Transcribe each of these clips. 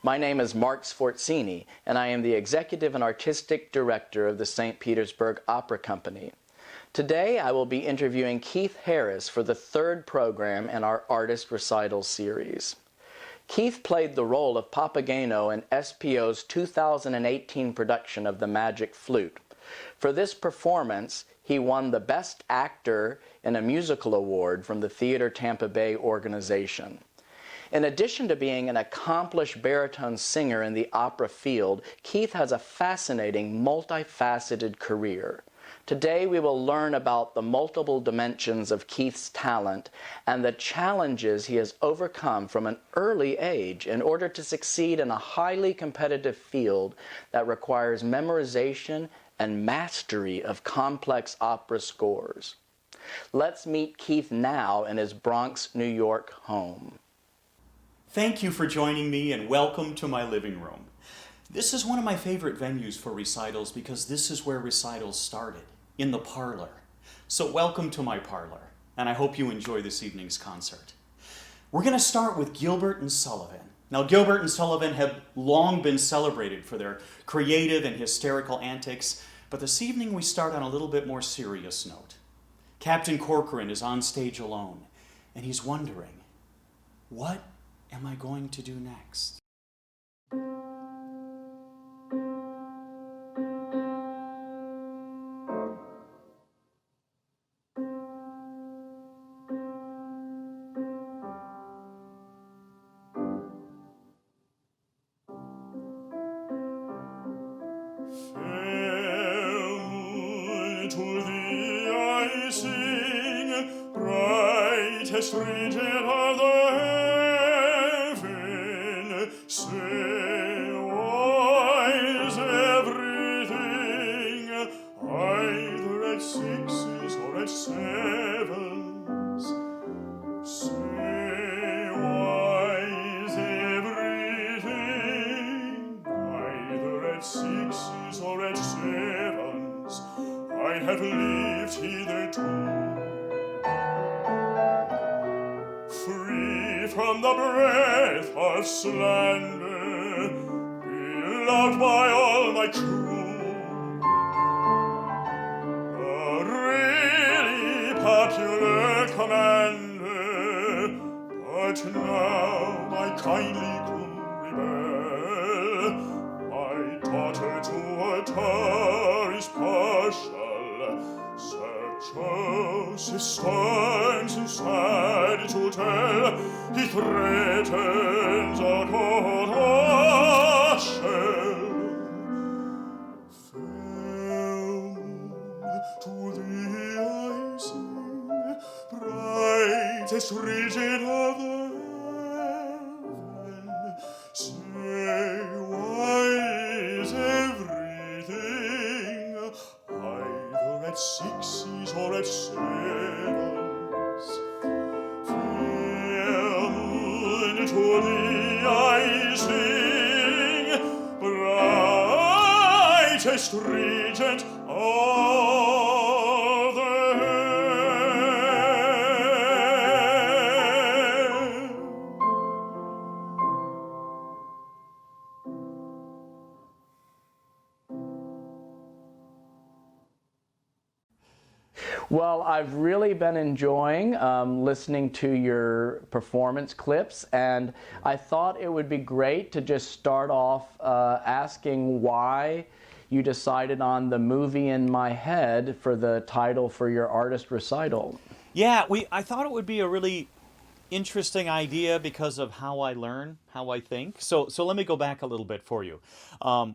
My name is Mark Sforzini, and I am the Executive and Artistic Director of the St. Petersburg Opera Company. Today, I will be interviewing Keith Harris for the third program in our Artist Recital series. Keith played the role of Papageno in SPO's 2018 production of The Magic Flute. For this performance, he won the Best Actor in a Musical Award from the Theater Tampa Bay organization. In addition to being an accomplished baritone singer in the opera field, Keith has a fascinating, multifaceted career. Today we will learn about the multiple dimensions of Keith's talent and the challenges he has overcome from an early age in order to succeed in a highly competitive field that requires memorization and mastery of complex opera scores. Let's meet Keith now in his Bronx, New York home. Thank you for joining me and welcome to my living room. This is one of my favorite venues for recitals because this is where recitals started, in the parlor. So welcome to my parlor, and I hope you enjoy this evening's concert. We're going to start with Gilbert and Sullivan. Now, Gilbert and Sullivan have long been celebrated for their creative and hysterical antics, but this evening we start on a little bit more serious note. Captain Corcoran is on stage alone, and he's wondering, what am I going to do next? Region of the heaven, say why is everything either at sixes or at sevens? Say why is everything either at sixes or at sevens? I have lived hitherto from the breath of slander, beloved by all my crew, a really popular commander, but now my kindly crew rebel. My daughter to a tourist partial, Sir Joseph stands and sad to tell, he threatens a court martial. Fair moon, to thee I sing, brightest region of the heaven. Say, why is everything either at sixes or at sevens? To thee I sing, brightest regent of the heaven. Well, I've really been enjoying listening to your performance clips, and I thought it would be great to just start off asking why you decided on The Movie in My Head for the title for your artist recital. Yeah, I thought it would be a really interesting idea because of how I learn, how I think. So let me go back a little bit for you.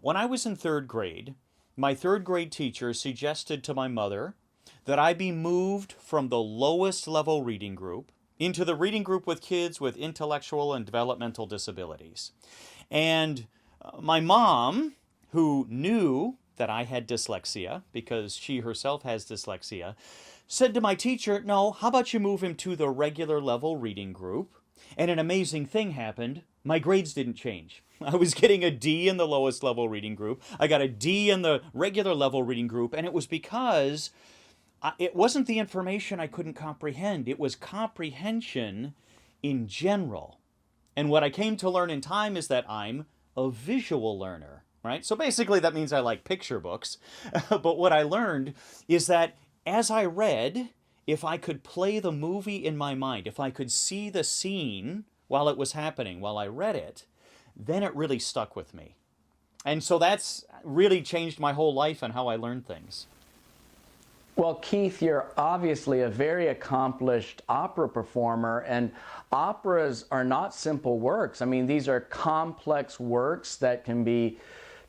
When I was in third grade, my third grade teacher suggested to my mother that I be moved from the lowest level reading group into the reading group with kids with intellectual and developmental disabilities. And my mom, who knew that I had dyslexia, because she herself has dyslexia, said to my teacher, no, how about you move him to the regular level reading group? And an amazing thing happened. My grades didn't change. I was getting a D in the lowest level reading group. I got a D in the regular level reading group, and it was because it wasn't the information I couldn't comprehend. It was comprehension in general. And what I came to learn in time is that I'm a visual learner, right? So basically that means I like picture books. But what I learned is that as I read, if I could play the movie in my mind, if I could see the scene while it was happening, while I read it, then it really stuck with me. And so that's really changed my whole life and how I learn things. Well, Keith, you're obviously a very accomplished opera performer, and operas are not simple works. I mean, these are complex works that can be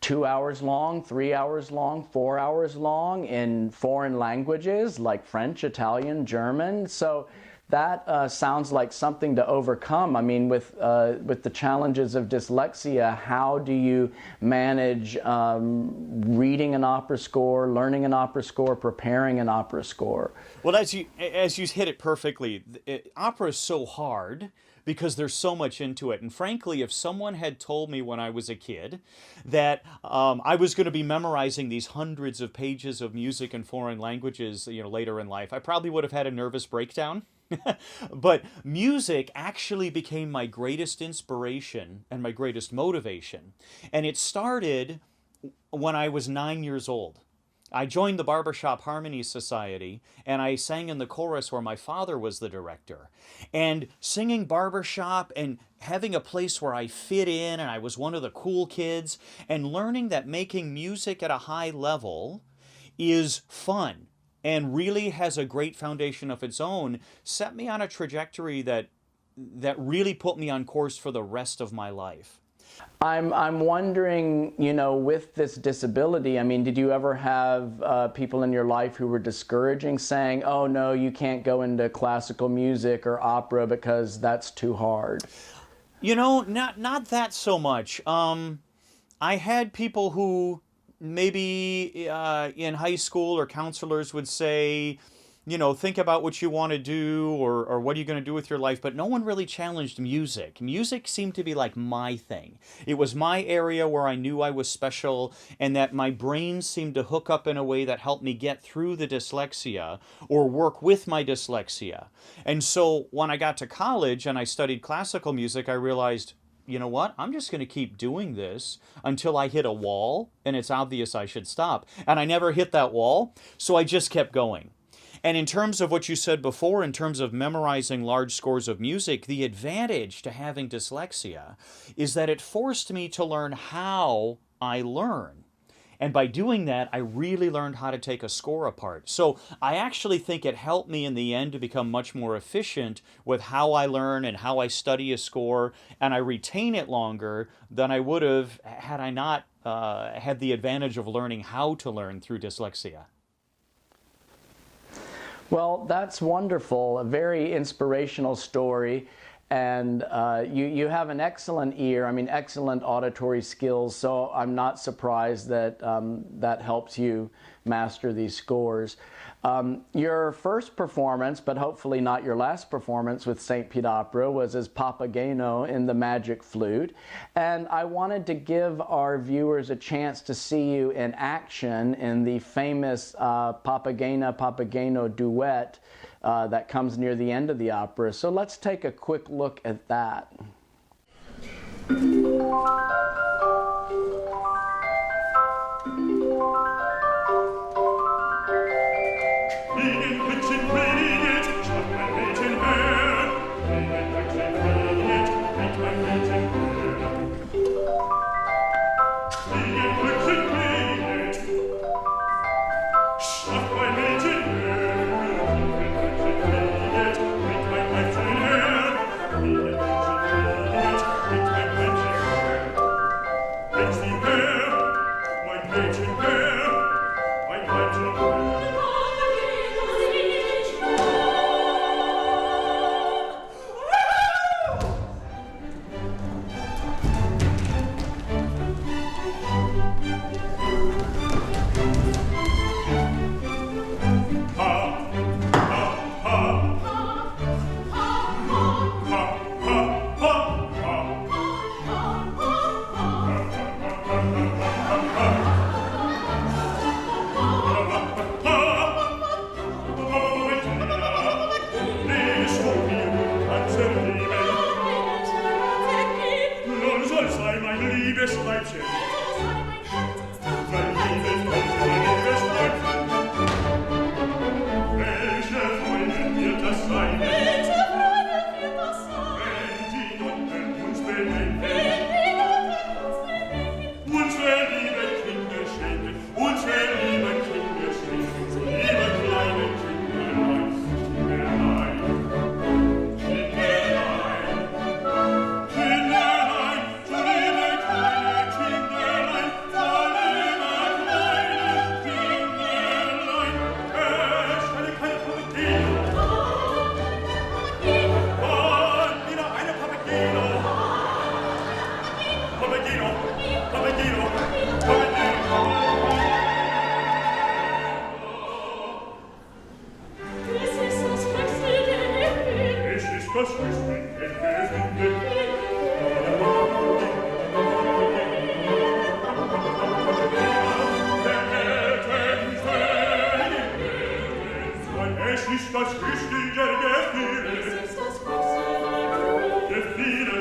2 hours long, 3 hours long, 4 hours long in foreign languages like French, Italian, German. So that sounds like something to overcome. I mean, with the challenges of dyslexia, how do you manage reading an opera score, learning an opera score, preparing an opera score? Well, as you hit it perfectly, opera is so hard because there's so much into it. And frankly, if someone had told me when I was a kid that I was going to be memorizing these hundreds of pages of music in foreign languages, later in life, I probably would have had a nervous breakdown. But music actually became my greatest inspiration and my greatest motivation. And it started when I was 9 years old. I joined the Barbershop Harmony Society, and I sang in the chorus where my father was the director. And singing barbershop and having a place where I fit in, and I was one of the cool kids, and learning that making music at a high level is fun and really has a great foundation of its own, set me on a trajectory that really put me on course for the rest of my life. I'm wondering, with this disability, I mean, did you ever have people in your life who were discouraging, saying, oh no, you can't go into classical music or opera because that's too hard? Not that so much. I had people who maybe in high school or counselors would say, think about what you want to do or what are you going to do with your life, but no one really challenged music. Music seemed to be like my thing. It was my area where I knew I was special and that my brain seemed to hook up in a way that helped me get through the dyslexia or work with my dyslexia. And so when I got to college and I studied classical music, I realized, you know what? I'm just going to keep doing this until I hit a wall and it's obvious I should stop. And I never hit that wall, so I just kept going. And in terms of what you said before, in terms of memorizing large scores of music, the advantage to having dyslexia is that it forced me to learn how I learn. And by doing that, I really learned how to take a score apart. So I actually think it helped me in the end to become much more efficient with how I learn and how I study a score, and I retain it longer than I would have had I not had the advantage of learning how to learn through dyslexia. Well, that's wonderful, a very inspirational story. And you have an excellent ear, excellent auditory skills, so I'm not surprised that that helps you master these scores. Your first performance, but hopefully not your last performance with St. Pete Opera, was as Papageno in The Magic Flute. And I wanted to give our viewers a chance to see you in action in the famous Papageno duet that comes near the end of the opera. So let's take a quick look at that. liebes Weibchen. Verliebet auf mein liebes Weibchen. Welche Freundin wird das sein? Welche Freundin wird das sein? Wenn die Noten uns bewegen. Unsere liebe Kinder schenken, unsere liebe Kinder schenken, so liebe kleine Kinderlein, Kinderlein, Kinderlein, Kinderlein, so liebe kleine Kinderlein, so liebe kleine Kinderlein. Stelle keine Papageno. Und wieder eine Papageno. Papageno, Papageno, Papageno. Es ist das höchste der Himmel. Es ist das höchste Gefühl. Es ist das höchste der Gefühle. Es ist das höchste der Himmel. Gefühle,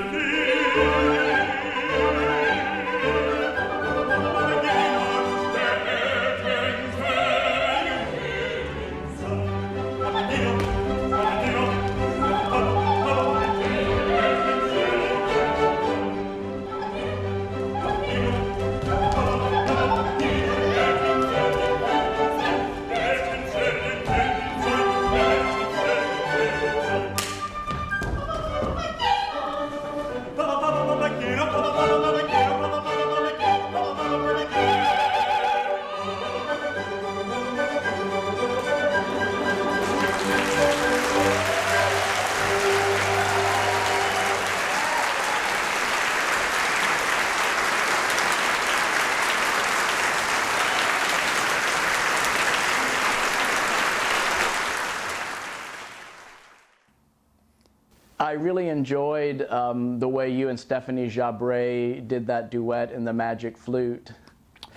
I really enjoyed the way you and Stephanie Jabret did that duet in the Magic Flute.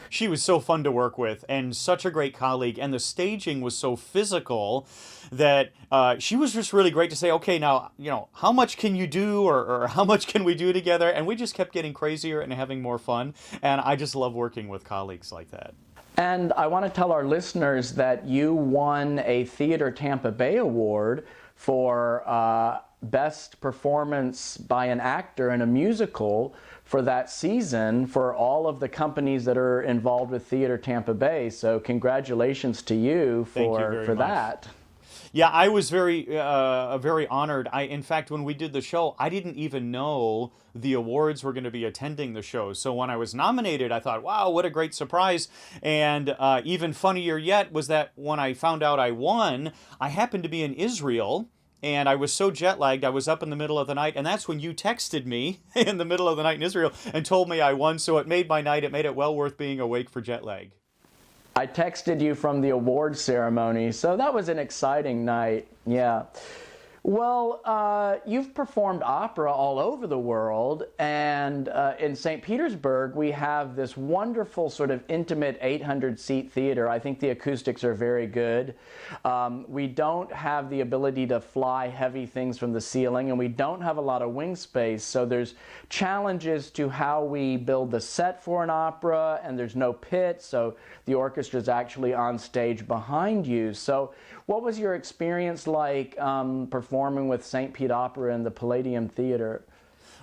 She was so fun to work with and such a great colleague, and the staging was so physical that she was just really great to say, okay, now, how much can you do, or how much can we do together? And we just kept getting crazier and having more fun, and I just love working with colleagues like that. And I want to tell our listeners that you won a Theater Tampa Bay Award for Best Performance by an Actor in a Musical for that season for all of the companies that are involved with Theater Tampa Bay. So congratulations to you for that. Yeah, I was very honored. In fact, when we did the show, I didn't even know the awards were going to be attending the show. So when I was nominated, I thought, wow, what a great surprise. And even funnier yet was that when I found out I won, I happened to be in Israel. And I was so jet lagged, I was up in the middle of the night, and that's when you texted me in the middle of the night in Israel and told me I won. So it made my night. It made it well worth being awake for jet lag. I texted you from the award ceremony, so that was an exciting night. Yeah. Well, you've performed opera all over the world, and in St. Petersburg we have this wonderful sort of intimate 800-seat theater. I think the acoustics are very good. We don't have the ability to fly heavy things from the ceiling, and we don't have a lot of wing space, so there's challenges to how we build the set for an opera, and there's no pit, so the orchestra is actually on stage behind you. So what was your experience like performing with St. Pete Opera in the Palladium Theater?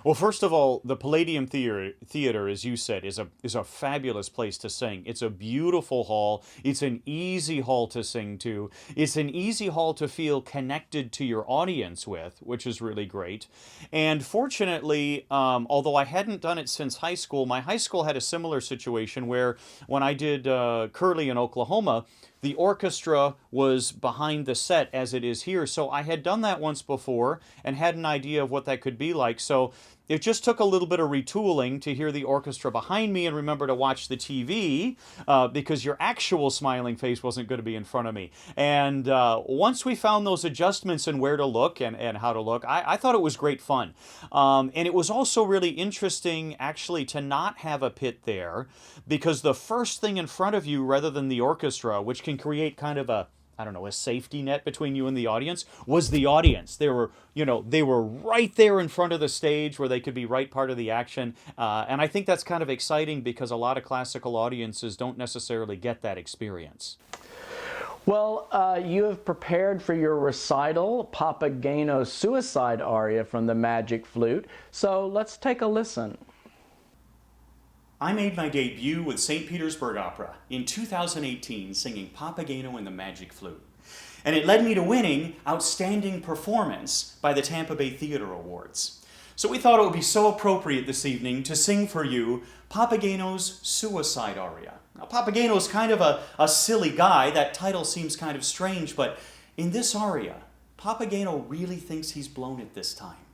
Well, first of all, the Palladium Theater, as you said, is a fabulous place to sing. It's a beautiful hall. It's an easy hall to sing to. It's an easy hall to feel connected to your audience with, which is really great. And fortunately, although I hadn't done it since high school, my high school had a similar situation where when I did Curly in Oklahoma, the orchestra was behind the set as it is here. So I had done that once before and had an idea of what that could be like. So it just took a little bit of retooling to hear the orchestra behind me and remember to watch the TV because your actual smiling face wasn't going to be in front of me. And once we found those adjustments and where to look and how to look, I thought it was great fun. And it was also really interesting actually to not have a pit there because the first thing in front of you rather than the orchestra, which can create kind of a I don't know, a safety net between you and the audience was the audience. They were, they were right there in front of the stage where they could be right part of the action. And I think that's kind of exciting because a lot of classical audiences don't necessarily get that experience. Well, you have prepared for your recital, Papageno's suicide aria from the Magic Flute. So let's take a listen. I made my debut with St. Petersburg Opera in 2018 singing Papageno and the Magic Flute. And it led me to winning Outstanding Performance by the Tampa Bay Theater Awards. So we thought it would be so appropriate this evening to sing for you Papageno's Suicide Aria. Now, Papageno's kind of a silly guy. That title seems kind of strange, but in this aria, Papageno really thinks he's blown it this time.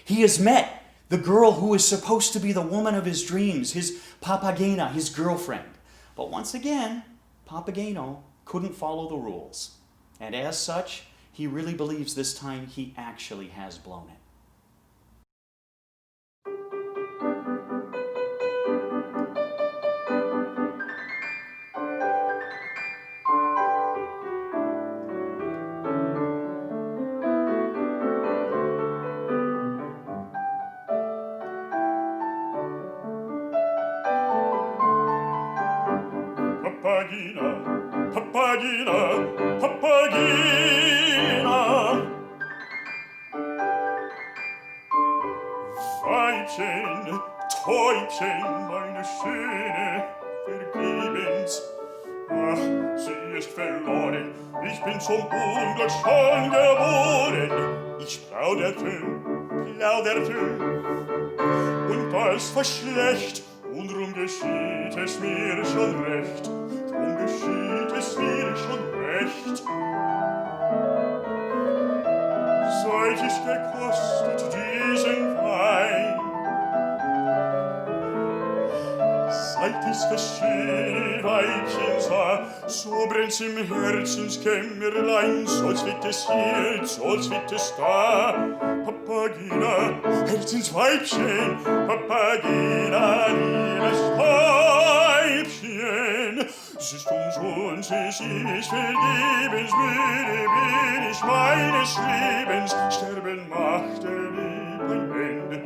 He has met the girl who is supposed to be the woman of his dreams, his Papagena, his girlfriend. But once again, Papageno couldn't follow the rules. And as such, he really believes this time he actually has blown it. Papagena, Papagena, Papagena. Weibchen, Täubchen, meine Schöne, vergebens. Ach, sie ist verloren, ich bin zum Unglück schon geboren. Ich plauderte, und das war schlecht. Und drum geschieht es mir schon recht, drum geschieht es mir schon recht. Seit ich gekostet diesen Wein, seit ich das schöne Weibchen sah, so brennt's im Herzenskämmerlein, so als wird es hier, so als wird es da. Papagena, Herzensweibchen, Papagena, liebes Weibchen. Es ist umsonst, es ist vergebens, müde bin ich meines Lebens. Sterben macht der Liebe ein Ende,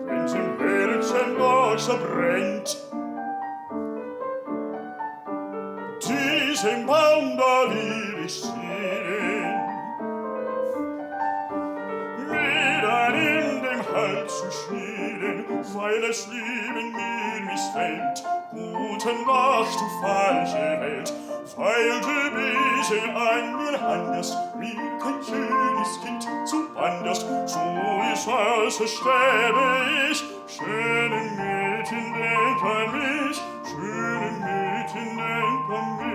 wenn's im Herzen noch so brennt. Diesen Baum da will ich sehen, wieder in dem Hals zu schmieden, weil das Leben mir missfällt. Gute Nacht, du falsche Welt, weil du böse an mir handelst, wie kein schönes Kind zu wanderst. So ist also sterbe ich, schöne Mädchen, denk an mich, schöne Mädchen, denk an mich.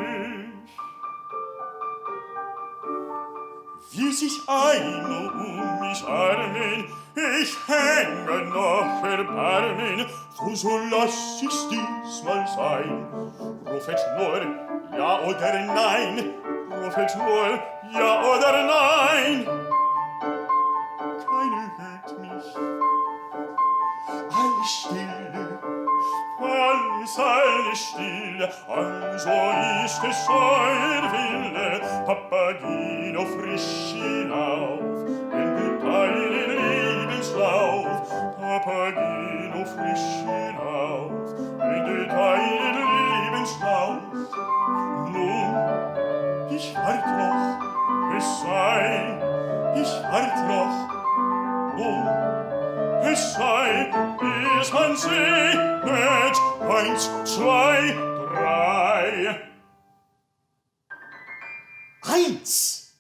Wie sich einer mich armen, ich hänge nach Erbarmen, so lass ich's diesmal sein. Rufet nur ja oder nein, rufet nur ja oder nein. Keiner hört mich, alles stille, alles stille, also ist es euer Wille, Papageno frisch hinauf, wenn du deinen Lebenslauf, Papageno frisch hinauf, wenn du deinen Lebenslauf. Nun, ich wart noch, es sei, ich wart noch, nun, es sei, bis man segnet, 1, 2, 3. 1,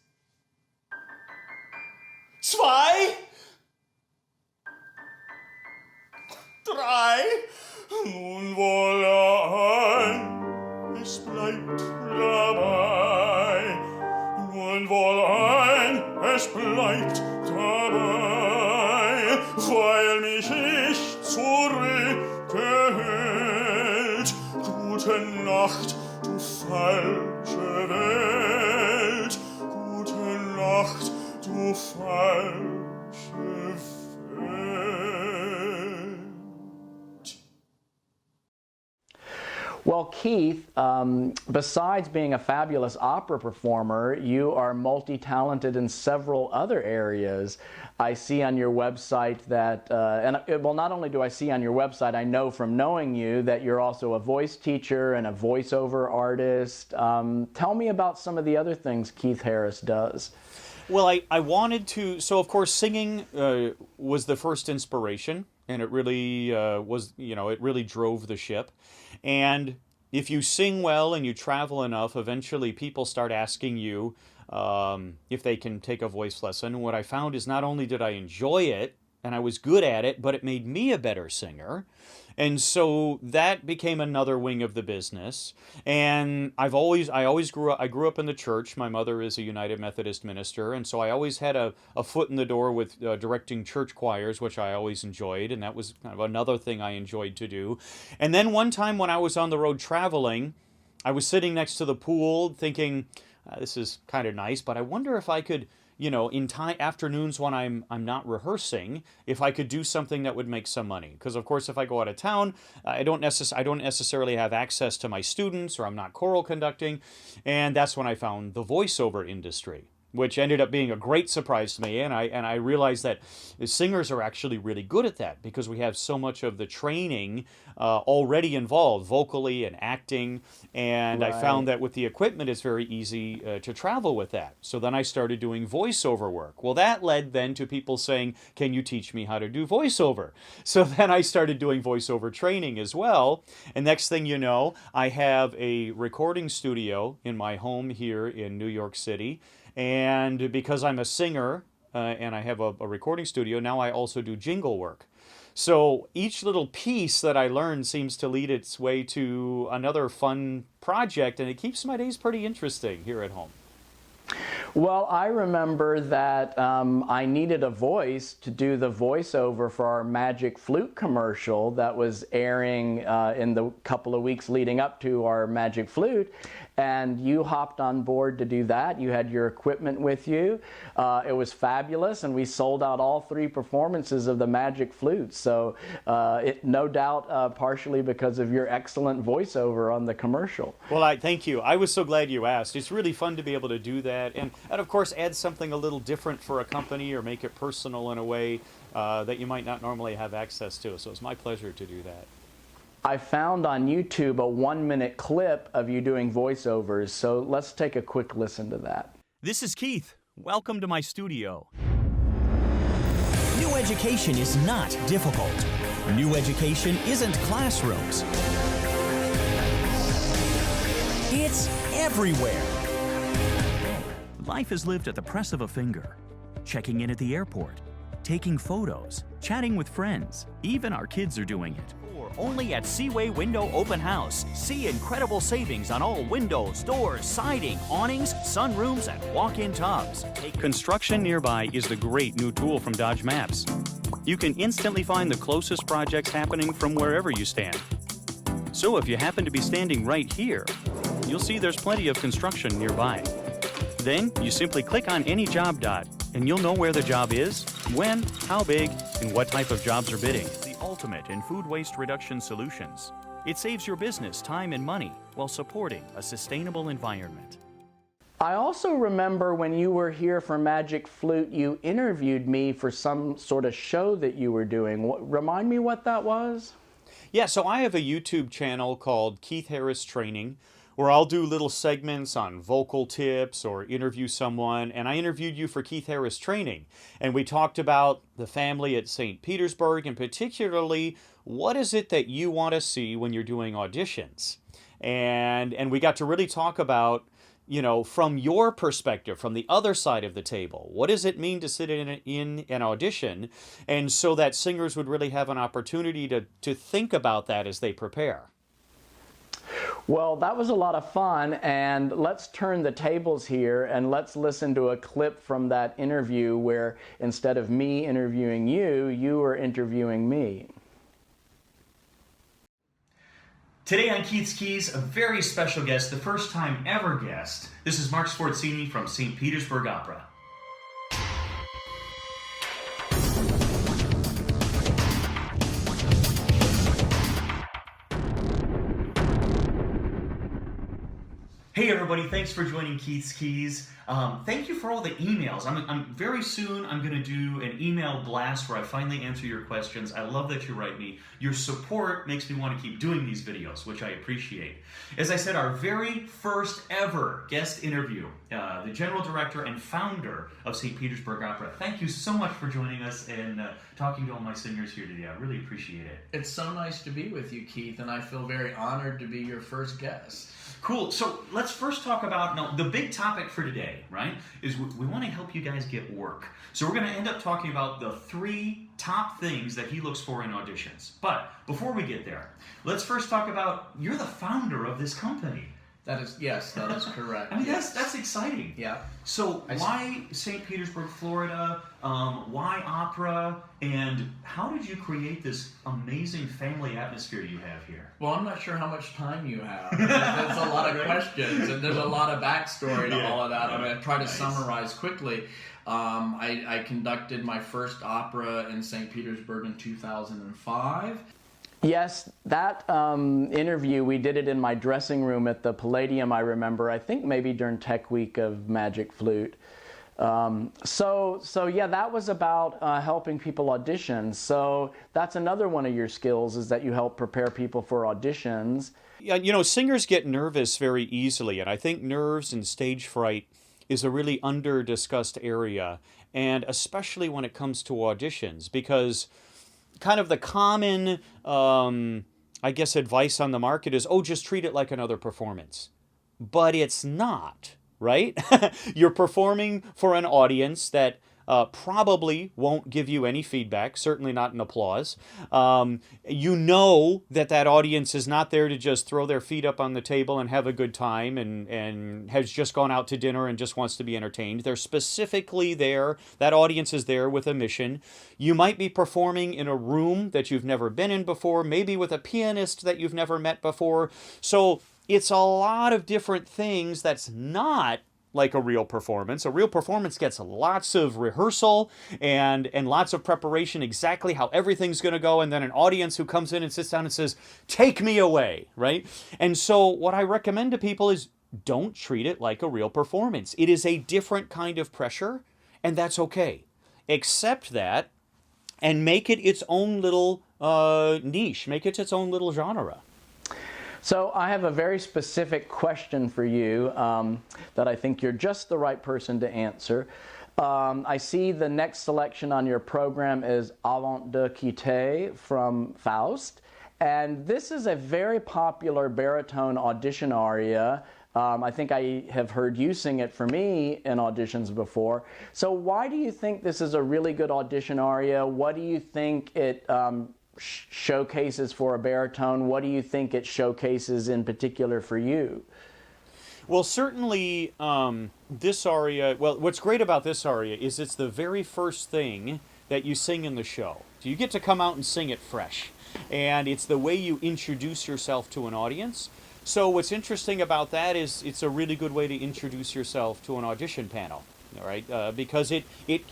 2, 3. Nun wohlan, es bleibt dabei. Nun wohlan, es bleibt dabei, weil mich ich zurückgehält. Gute Nacht, du falsche Welt. Gute Nacht, du falsche Welt. Well, Keith, besides being a fabulous opera performer, you are multi-talented in several other areas. I see on your website that, well, not only do I see on your website, I know from knowing you that you're also a voice teacher and a voiceover artist. Tell me about some of the other things Keith Harris does. Well, I wanted to, so of course singing was the first inspiration, and it really was, it really drove the ship. And if you sing well and you travel enough, eventually people start asking you if they can take a voice lesson. And what I found is not only did I enjoy it, and I was good at it, but it made me a better singer. And so that became another wing of the business. And I grew up in the church. My mother is a United Methodist minister, and so I always had a foot in the door with directing church choirs, which I always enjoyed, and that was kind of another thing I enjoyed to do. And then one time when I was on the road traveling, I was sitting next to the pool thinking, this is kind of nice, but I wonder if I could, in afternoons when I'm not rehearsing, if I could do something that would make some money. Because of course, if I go out of town, I don't necessarily have access to my students, or I'm not choral conducting, and that's when I found the voiceover industry, which ended up being a great surprise to me. And I realized that singers are actually really good at that because we have so much of the training already involved, vocally and acting. And Right. I found that with the equipment, it's very easy to travel with that. So then I started doing voiceover work. Well, that led then to people saying, can you teach me how to do voiceover? So then I started doing voiceover training as well. And next thing you know, I have a recording studio in my home here in New York City. And because I'm a singer and I have a recording studio, now I also do jingle work. So each little piece that I learn seems to lead its way to another fun project, and it keeps my days pretty interesting here at home. Well, I remember that I needed a voice to do the voiceover for our Magic Flute commercial that was airing in the couple of weeks leading up to our Magic Flute. And you hopped on board to do that. You had your equipment with you. It was fabulous, and we sold out all 3 performances of the Magic Flute. So no doubt partially because of your excellent voiceover on the commercial. Well, I thank you. I was so glad you asked. It's really fun to be able to do that, and of course add something a little different for a company or make it personal in a way that you might not normally have access to. So it's my pleasure to do that. I found on YouTube a 1-minute clip of you doing voiceovers, so let's take a quick listen to that. This is Keith. Welcome to my studio. New education is not difficult. New education isn't classrooms. It's everywhere. Life is lived at the press of a finger. Checking in at the airport, taking photos, chatting with friends. Even our kids are doing it. Only at Seaway Window Open House. See incredible savings on all windows, doors, siding, awnings, sunrooms, and walk-in tubs. Construction Nearby is the great new tool from Dodge Maps. You can instantly find the closest projects happening from wherever you stand. So if you happen to be standing right here, you'll see there's plenty of construction nearby. Then you simply click on any job dot, and you'll know where the job is, when, how big, and what type of jobs are bidding. Ultimate in food waste reduction solutions. It saves your business time and money while supporting a sustainable environment. I also remember when you were here for Magic Flute, you interviewed me for some sort of show that you were doing. Remind me what that was? Yeah, so I have a YouTube channel called Keith Harris Training, where I'll do little segments on vocal tips or interview someone, and I interviewed you for Keith Harris Training, and we talked about the family at St. Petersburg, and particularly, what is it that you want to see when you're doing auditions? And we got to really talk about, from your perspective, from the other side of the table, what does it mean to sit in an audition, and so that singers would really have an opportunity to think about that as they prepare. Well, that was a lot of fun, and let's turn the tables here and let's listen to a clip from that interview where instead of me interviewing you, you were interviewing me. Today on Keith's Keys, a very special guest, the first time ever guest. This is Mark Sforzini from St. Petersburg Opera. Hey everybody, thanks for joining Keith's Keys. Thank you for all the emails. I'm very soon I'm going to do an email blast where I finally answer your questions. I love that you write me. Your support makes me want to keep doing these videos, which I appreciate. As I said, our very first ever guest interview, the general director and founder of St. Petersburg Opera. Thank you so much for joining us and talking to all my singers here today. I really appreciate it. It's so nice to be with you, Keith, and I feel very honored to be your first guest. Cool. So let's first talk about, the big topic for today, right, is we want to help you guys get work. So we're going to end up talking about the 3 top things that he looks for in auditions. But before we get there, let's first talk about, you're the founder of this company. Yes, that is correct. I mean, that's exciting. Yeah. So why St. Petersburg, Florida? Why opera? And how did you create this amazing family atmosphere you have here? Well, I'm not sure how much time you have. There's a lot of questions, and there's a lot of backstory to all of that. I'm going to try to summarize quickly. I conducted my first opera in St. Petersburg in 2005. Yes, that interview, we did it in my dressing room at the Palladium, I remember. I think maybe during Tech Week of Magic Flute. So yeah, that was about helping people audition. So that's another one of your skills, is that you help prepare people for auditions. Yeah, singers get nervous very easily, and I think nerves and stage fright is a really under-discussed area, and especially when it comes to auditions, because kind of the common, advice on the market is, just treat it like another performance. But it's not, right? You're performing for an audience that probably won't give you any feedback, certainly not an applause. You know that audience is not there to just throw their feet up on the table and have a good time and has just gone out to dinner and just wants to be entertained. They're specifically there. That audience is there with a mission. You might be performing in a room that you've never been in before, maybe with a pianist that you've never met before. So it's a lot of different things that's not like a real performance. A real performance gets lots of rehearsal and lots of preparation, exactly how everything's going to go, and then an audience who comes in and sits down and says, take me away, right? And so what I recommend to people is, don't treat it like a real performance. It is a different kind of pressure, and that's okay. Accept that and make it its own little niche, make it its own little genre. So I have a very specific question for you that I think you're just the right person to answer. I see the next selection on your program is Avant de Quitter from Faust. And this is a very popular baritone audition aria. I think I have heard you sing it for me in auditions before. So why do you think this is a really good audition aria? What do you think it showcases for a baritone? What do you think it showcases in particular for you? Well, certainly this aria, what's great about this aria is it's the very first thing that you sing in the show. So you get to come out and sing it fresh. And it's the way you introduce yourself to an audience. So what's interesting about that is it's a really good way to introduce yourself to an audition panel. All right, because it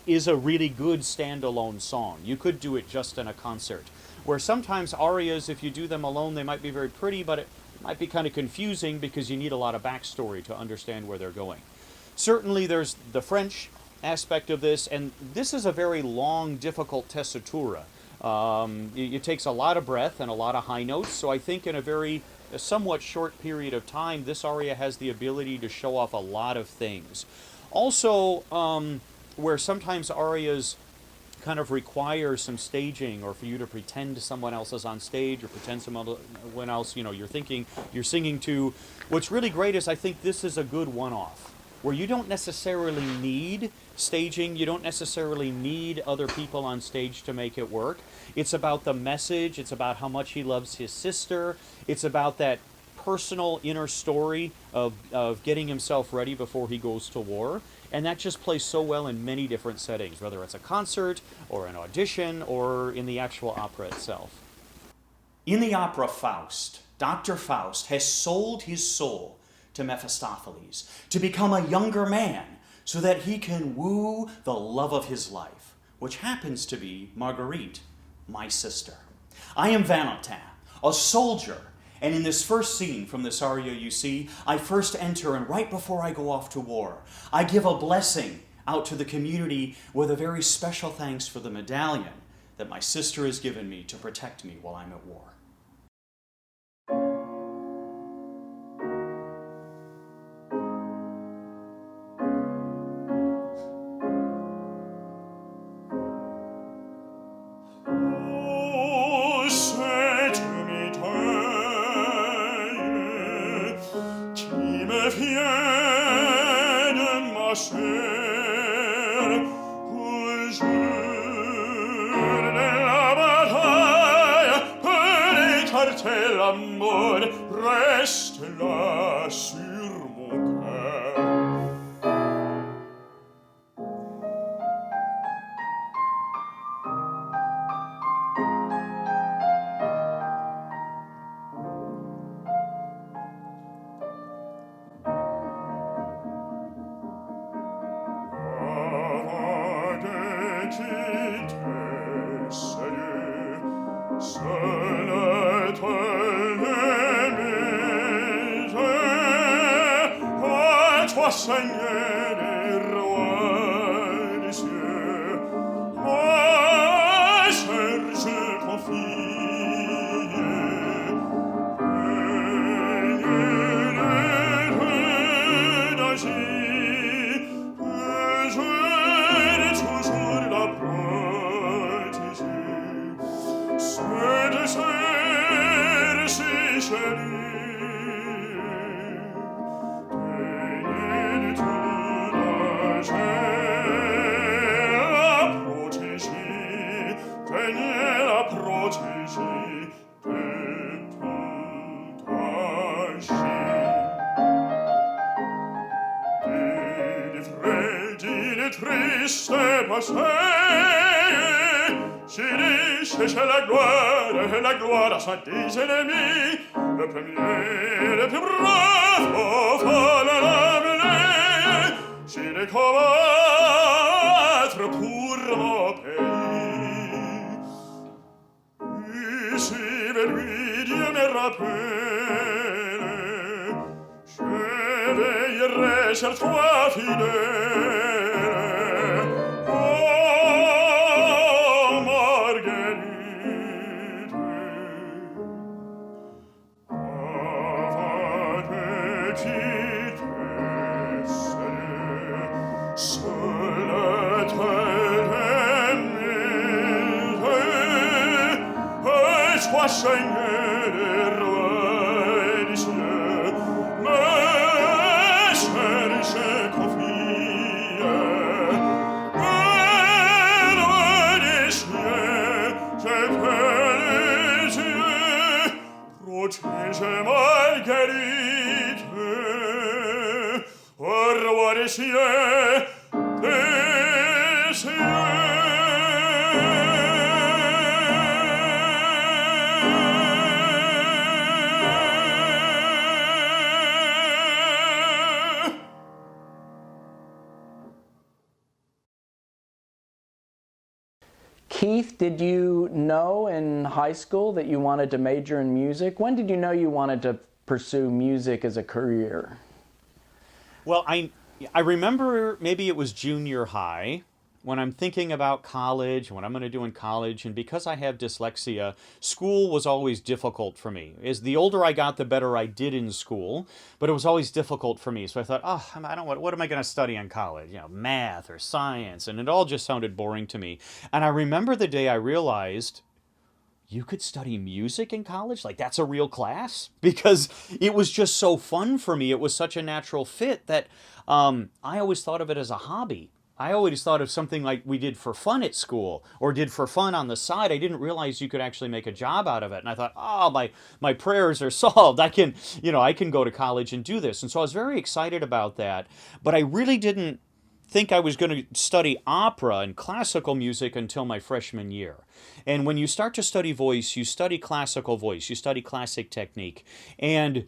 is a really good standalone song. You could do it just in a concert. Where sometimes arias, if you do them alone, they might be very pretty, but it might be kind of confusing because you need a lot of backstory to understand where they're going. Certainly there's the French aspect of this, and this is a very long, difficult tessitura. It takes a lot of breath and a lot of high notes, so I think in a somewhat short period of time, this aria has the ability to show off a lot of things. Also, where sometimes arias kind of require some staging, or for you to pretend someone else is on stage or pretend someone else, you're singing to. What's really great is I think this is a good one-off, where you don't necessarily need staging, you don't necessarily need other people on stage to make it work. It's about the message, it's about how much he loves his sister, it's about that personal inner story of getting himself ready before he goes to war. And that just plays so well in many different settings, whether it's a concert or an audition or in the actual opera itself. In the opera Faust, Dr. Faust has sold his soul to Mephistopheles to become a younger man so that he can woo the love of his life, which happens to be Marguerite, my sister. I am Valentin, a soldier, And in this first scene from this aria you see, I first enter, and right before I go off to war, I give a blessing out to the community with a very special thanks for the medallion that my sister has given me to protect me while I'm at war. L'amour reste là sur mon cœur. Avant de quitter ce lieu, seul Seigneur et roi des cieux, ma chair je confie. Veuillez d'agir, que je vais toujours la protéger. Ce désert si chéri, triste passé, j'ai cherché la gloire à ses ennemis, le premier, le plus brave, au fond de l'amener, j'ai de combattre pour mon pays. Ici, vers lui, Dieu me rappelle, je veillerai sur toi, fidèle. Seigneur et roi des cieux, ma chair je confie. Roi des cieux, je peux les yeux, protège Marguerite. Au roi des cieux, des cieux. Keith, did you know in high school that you wanted to major in music? When did you know you wanted to pursue music as a career? Well, I remember maybe it was junior high when I'm thinking about college, what I'm going to do in college, and because I have dyslexia, school was always difficult for me. As the older I got, the better I did in school, but it was always difficult for me. So I thought, what am I going to study in college? Math or science, and it all just sounded boring to me. And I remember the day I realized you could study music in college? Like, that's a real class? Because it was just so fun for me. It was such a natural fit that I always thought of it as a hobby. I always thought of something like we did for fun at school or did for fun on the side. I didn't realize you could actually make a job out of it. And I thought, my prayers are solved. I can go to college and do this. And so I was very excited about that. But I really didn't think I was going to study opera and classical music until my freshman year. And when you start to study voice, you study classical voice, you study classic technique. And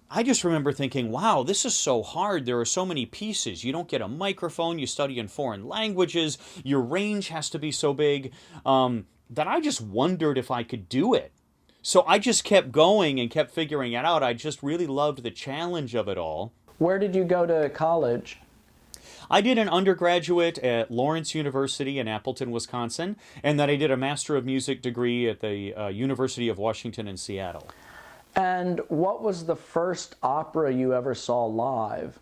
I just remember thinking, wow, this is so hard. There are so many pieces. You don't get a microphone. You study in foreign languages. Your range has to be so big that I just wondered if I could do it. So I just kept going and kept figuring it out. I just really loved the challenge of it all. Where did you go to college? I did an undergraduate at Lawrence University in Appleton, Wisconsin, and then I did a Master of Music degree at the University of Washington in Seattle. And what was the first opera you ever saw live?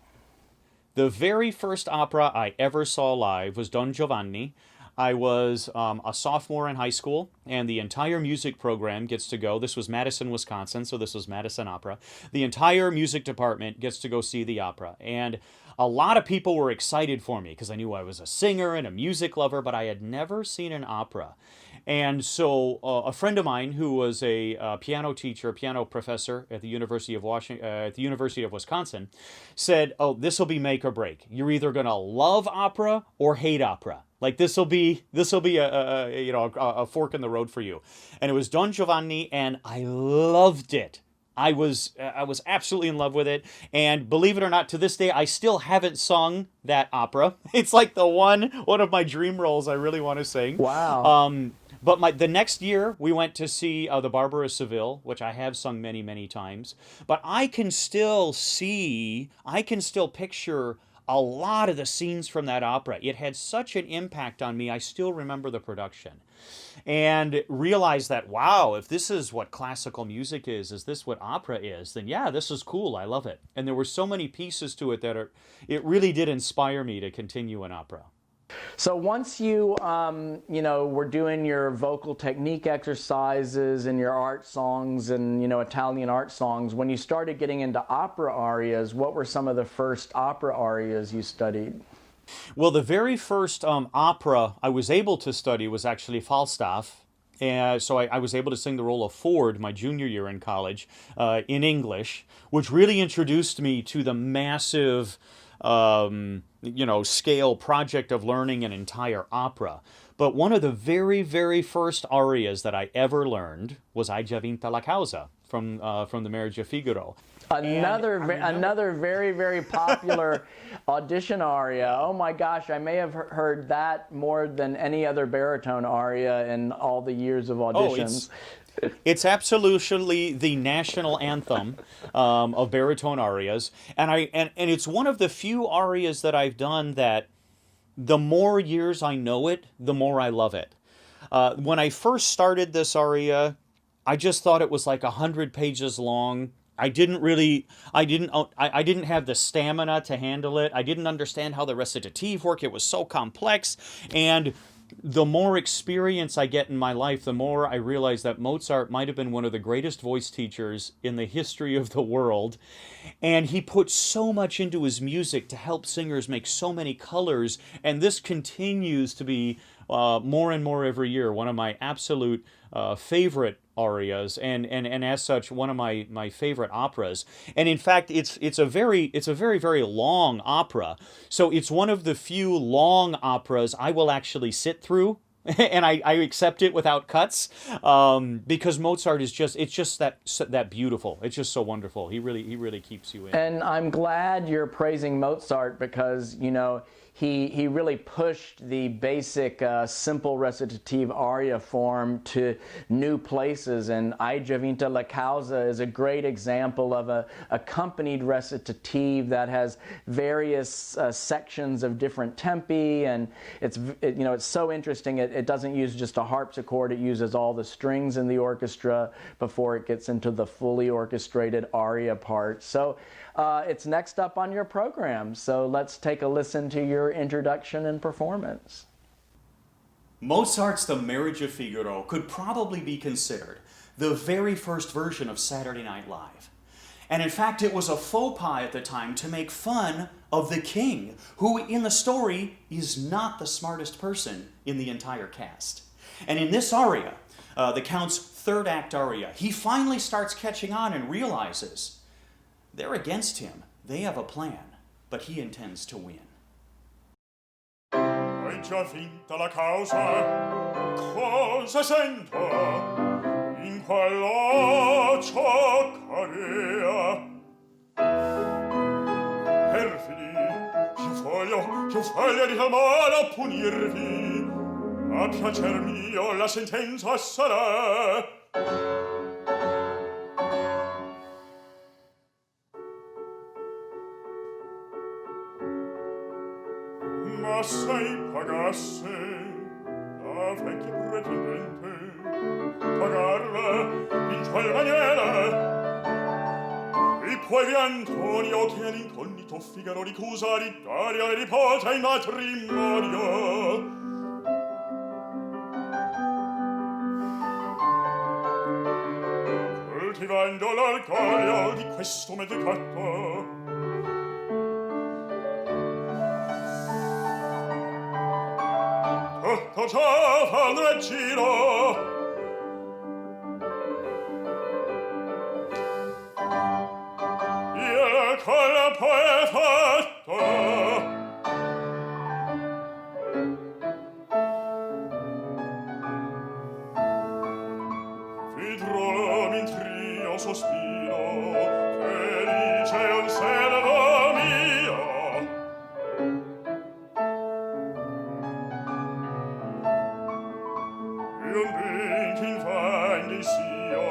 The very first opera I ever saw live was Don Giovanni. I was a sophomore in high school, and the entire music program gets to go. This was Madison, Wisconsin, so this was Madison Opera. The entire music department gets to go see the opera. And a lot of people were excited for me because I knew I was a singer and a music lover, but I had never seen an opera. And so a friend of mine who was a piano teacher, piano professor at the University of Wisconsin, said, "Oh, this will be make or break. You're either going to love opera or hate opera. Like this will be a fork in the road for you." And it was Don Giovanni, and I loved it. I was absolutely in love with it, and believe it or not, to this day, I still haven't sung that opera. It's like the one of my dream roles I really want to sing. Wow. But the next year, we went to see The Barber of Seville, which I have sung many, many times. But I can still picture a lot of the scenes from that opera. It had such an impact on me. I still remember the production. And realized that, wow, if this is what classical music is this what opera is, then yeah, this is cool. I love it. And there were so many pieces to it that it really did inspire me to continue in opera. So once you, were doing your vocal technique exercises and your art songs and, Italian art songs, when you started getting into opera arias, what were some of the first opera arias you studied? Well, the very first opera I was able to study was actually Falstaff. So I was able to sing the role of Ford my junior year in college in English, which really introduced me to the massive scale project of learning an entire opera. But one of the very, very first arias that I ever learned was Hai già vinta la causa from The Marriage of Figaro. Another very, very popular audition aria. Oh my gosh, I may have heard that more than any other baritone aria in all the years of auditions. It's absolutely the national anthem of baritone arias, and it's one of the few arias that I've done that the more years I know it, the more I love it. When I first started this aria, I just thought it was like 100 pages long. I didn't have the stamina to handle it. I didn't understand how the recitative worked. It was so complex, and the more experience I get in my life, the more I realize that Mozart might have been one of the greatest voice teachers in the history of the world. And he put so much into his music to help singers make so many colors. And this continues to be more and more every year one of my absolute favorite arias, and as such one of my favorite operas. And in fact, it's a very very long opera. So it's one of the few long operas I will actually sit through, and I accept it without cuts, because Mozart is just that beautiful. It's just so wonderful. He really keeps you in. And I'm glad you're praising Mozart because he really pushed the basic simple recitative aria form to new places, and Hai già vinta la causa is a great example of a accompanied recitative that has various sections of different tempi, and it's so interesting. It doesn't use just a harpsichord, it uses all the strings in the orchestra before it gets into the fully orchestrated aria part. So it's next up on your program, so let's take a listen to your introduction and performance. Mozart's The Marriage of Figaro could probably be considered the very first version of Saturday Night Live. And in fact, it was a faux pas at the time to make fun of the king, who in the story is not the smartest person in the entire cast. And in this aria, the Count's third act aria, he finally starts catching on and realizes they're against him. They have a plan, but he intends to win. Hai già vinta la causa, cosa sento in quell'occhio carea? Perfidi, io voglio di tal male punirvi, a piacer mio la sentenza sarà. assai pagasse la vecchia pretendente, pagarla in qual maniera. E poi Antonio che all'incognito Figaro ricusa di dare alle nipote in matrimonio. Coltivando l'orgoglio di questo medicato, tutto ciò fa un raggiro. Il colpo è fatto. Vidro in trio sospiro, felice un servo mio. Un ben che infanghi sia,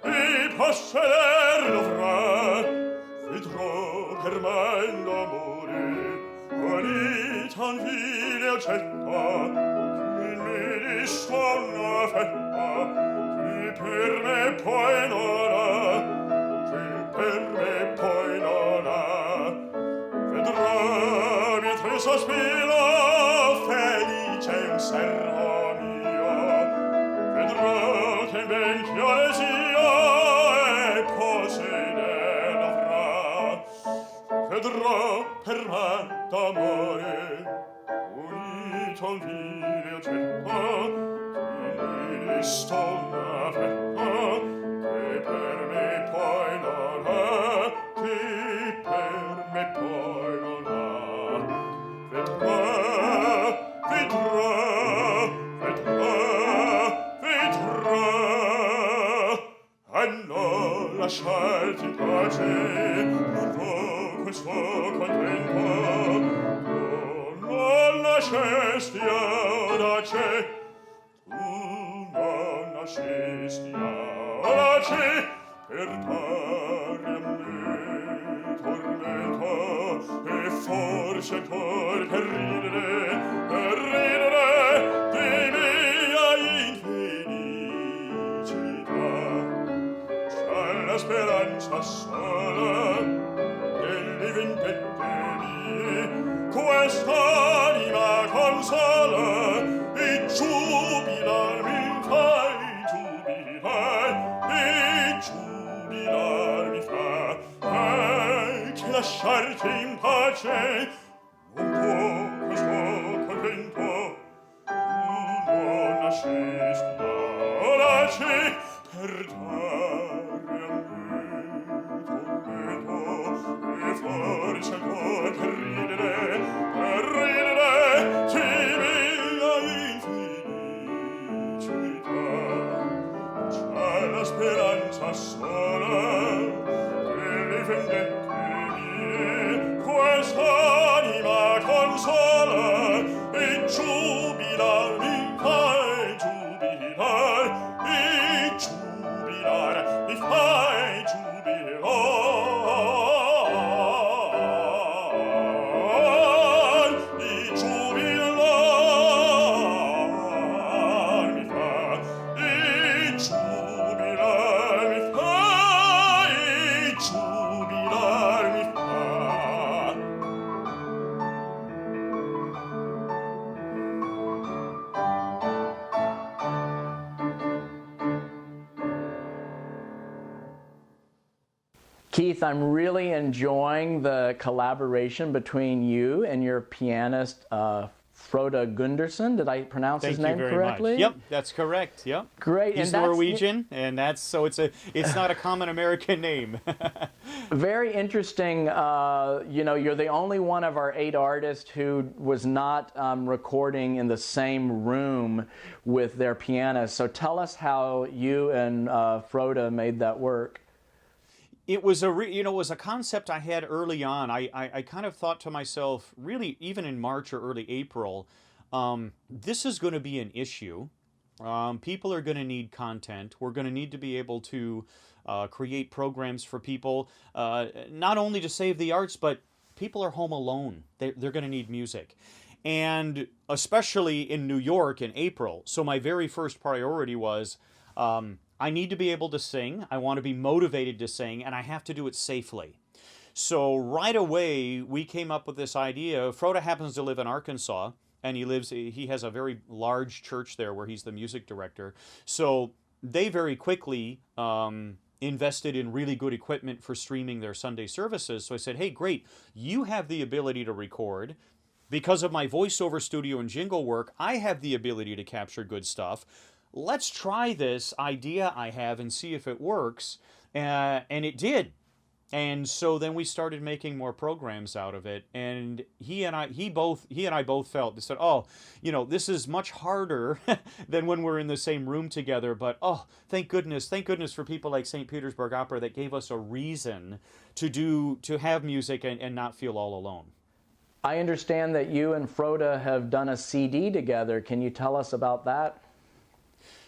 e possedere dovrà. Vedrò per me d'amore, ogni tan vile accetta, che mi dista una fetta, che per me poi non ha, che per me poi non ha. Vedrò mentre sospiro, felice un servo mio, vedrò che ben chiare sia e possedere dovrà. Vedrò per me d'amore unito al vile accetta, che mi dista una fetta, che per me poi non ha, che per me poi non ha. Vedrò, vedrò, vedrò, vedrò, a non lasciarti in pace, non vo questo contento. Non lascesti audace, tu non lascesti audace, per dare a me tormento, e forse ancor per ridere di mia infelicità. C'è la speranza sola delle vendette mie, quest'anima consola, e giubilar mi fai, giubilar mi fa, che lasciarti in pace non può questo convento. Tu non nascesti audace, per dare a me tormento, e forse ancor per ridere di mia infelicità. C'è la speranza sola delle vendette mie, quest'anima consola, e giubilar mi fai, giubilar, e giubilar mi fai, giubilar. Keith, I'm really enjoying the collaboration between you and your pianist, Frode Gundersen. Did I pronounce his name correctly? Much. Yep, that's correct. Yep. Great. He's Norwegian, and it's not a common American name. Very interesting. You're the only one of our 8 artists who was not recording in the same room with their pianist. So tell us how you and Frode made that work. It was a concept I had early on. I kind of thought to myself, really, even in March or early April, this is going to be an issue. People are going to need content. We're going to need to be able to create programs for people, not only to save the arts, but people are home alone. They're going to need music. And especially in New York in April. So my very first priority was, I need to be able to sing. I want to be motivated to sing, and I have to do it safely. So right away, we came up with this idea. Frode happens to live in Arkansas, and he has a very large church there where he's the music director. So they very quickly invested in really good equipment for streaming their Sunday services. So I said, hey, great, you have the ability to record. Because of my voiceover studio and jingle work, I have the ability to capture good stuff. Let's try this idea I have and see if it works. And it did. And so then we started making more programs out of it. And he and I both felt, they said, oh, this is much harder than when we're in the same room together. But oh, thank goodness for people like St. Petersburg Opera that gave us a reason to have music and not feel all alone. I understand that you and Frode have done a CD together. Can you tell us about that?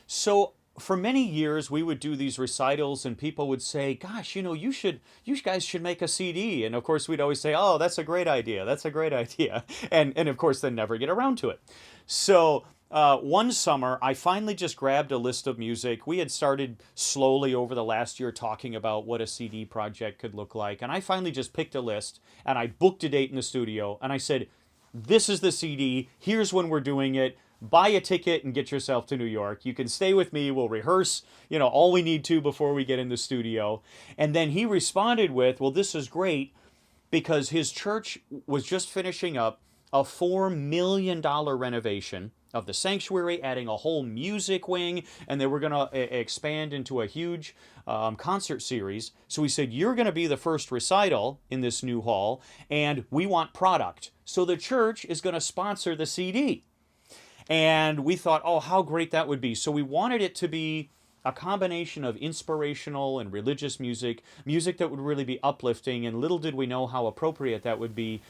So for many years, we would do these recitals and people would say, gosh, you guys should make a CD. And of course, we'd always say, oh, that's a great idea. That's a great idea. And of course, then never get around to it. So one summer, I finally just grabbed a list of music. We had started slowly over the last year talking about what a CD project could look like. And I finally just picked a list and I booked a date in the studio. And I said, this is the CD. Here's when we're doing it. Buy a ticket and get yourself to New York. You can stay with me. We'll rehearse, all we need to before we get in the studio. And then he responded with, well, this is great because his church was just finishing up a $4 million renovation of the sanctuary, adding a whole music wing, and they were going to expand into a huge concert series. So he said, you're going to be the first recital in this new hall, and we want product. So the church is going to sponsor the CD. And we thought, oh, how great that would be. So we wanted it to be a combination of inspirational and religious music that would really be uplifting, and little did we know how appropriate that would be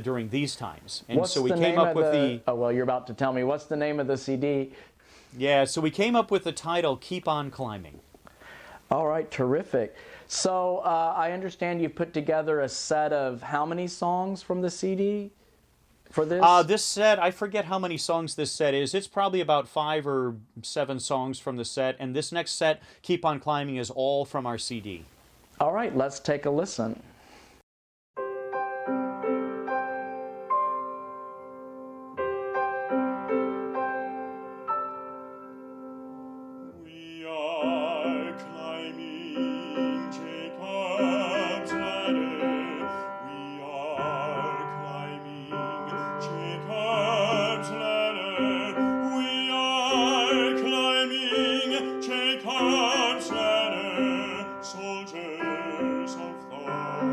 during these times. And so we came up with the... Oh, well, you're about to tell me. What's the name of the CD? Yeah, so we came up with the title, Keep On Climbing. All right, terrific. So I understand you put together a set of how many songs from the CD? For this? This set, I forget how many songs this set is. It's probably about 5 or 7 songs from the set. And this next set, Keep On Climbing, is all from our CD. All right, let's take a listen. We are climbing Jacob's ladder. We are climbing Jacob's ladder. We are climbing Jacob's ladder, soldiers of the cross.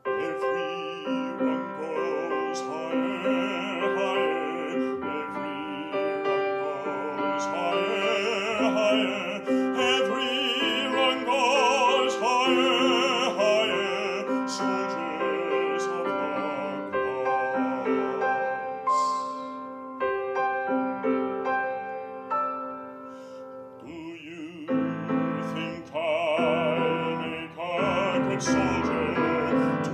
Every rung goes higher, higher. Every rung goes higher, higher. Every rung goes higher, higher. Soldiers of the cross. Do you think I'll make a good soldier? Do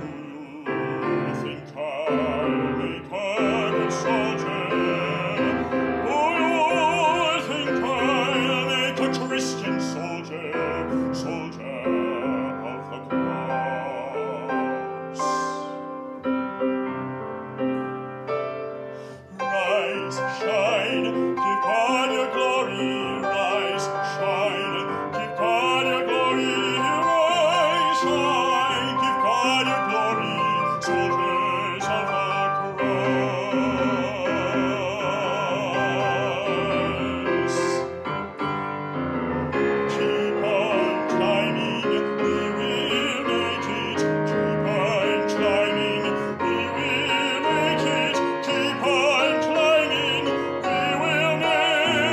you think I'll make a good soldier? Do you think I'll make a Christian soldier, soldier of the cross? Rise, shine, give God your glory. Rise, shine, give God your glory. Rise, shine, give God your glory. Soldiers of the cross. Keep on climbing, we will make it. Keep on climbing, we will make it. Keep on climbing, we will make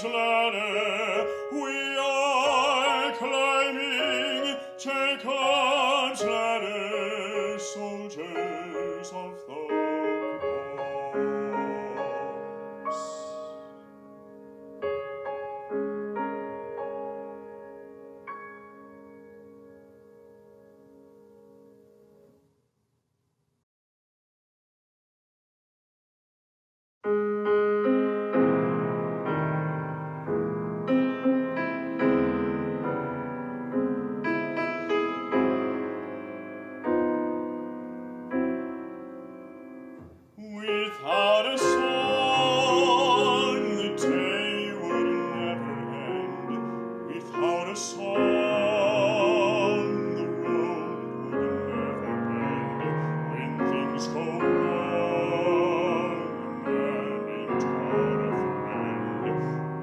Jacob's ladder. We are climbing Jacob's ladder, soldiers of the cross. Without a song, the day would never end. Without a song, the road would never bend. When things go wrong, a man ain't got a friend.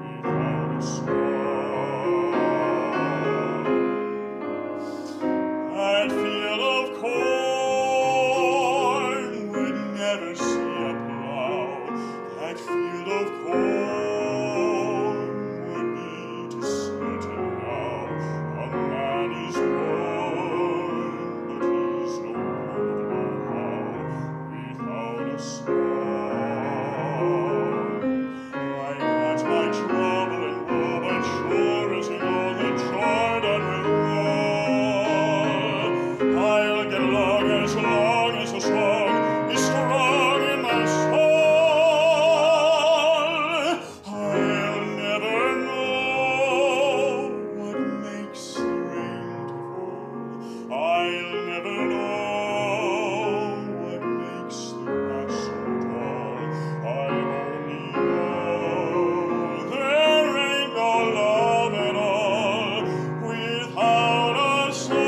Without a song, that field of corn would never see a plow. That field of corn would need to settle now. A man is born, but he's no good now. Without a song, I got my trouble and woe, but sure as you know the Jordan will roll, I'll get along as the song is strong in my soul. I'll never know what makes the rain to fall. I'll never know what makes the grass so tall. I only know there ain't no love at all without a song.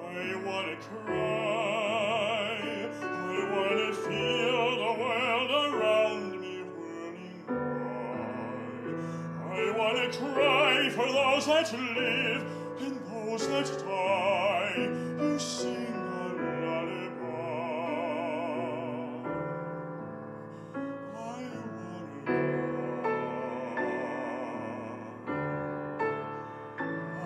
I wanna cry, I wanna feel the world around me whirling by. I wanna cry for those that live and those that die. You sing a lullaby. I wanna cry.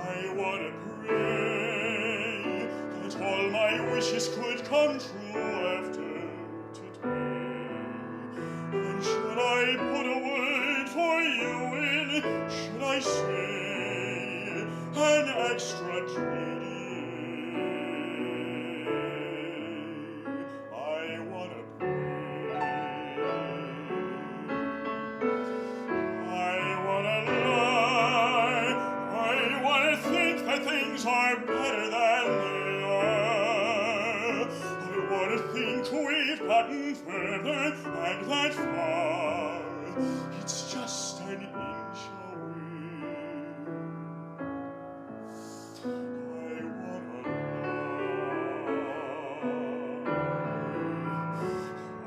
I wanna pray that all my wishes could come true after today. And should I put a word for you in, should I say an extra treaty? I wanna pray. I wanna lie. I wanna think that things are better than they are. I wanna think we've gotten further and that far. It's just an inch away. I wanna lie.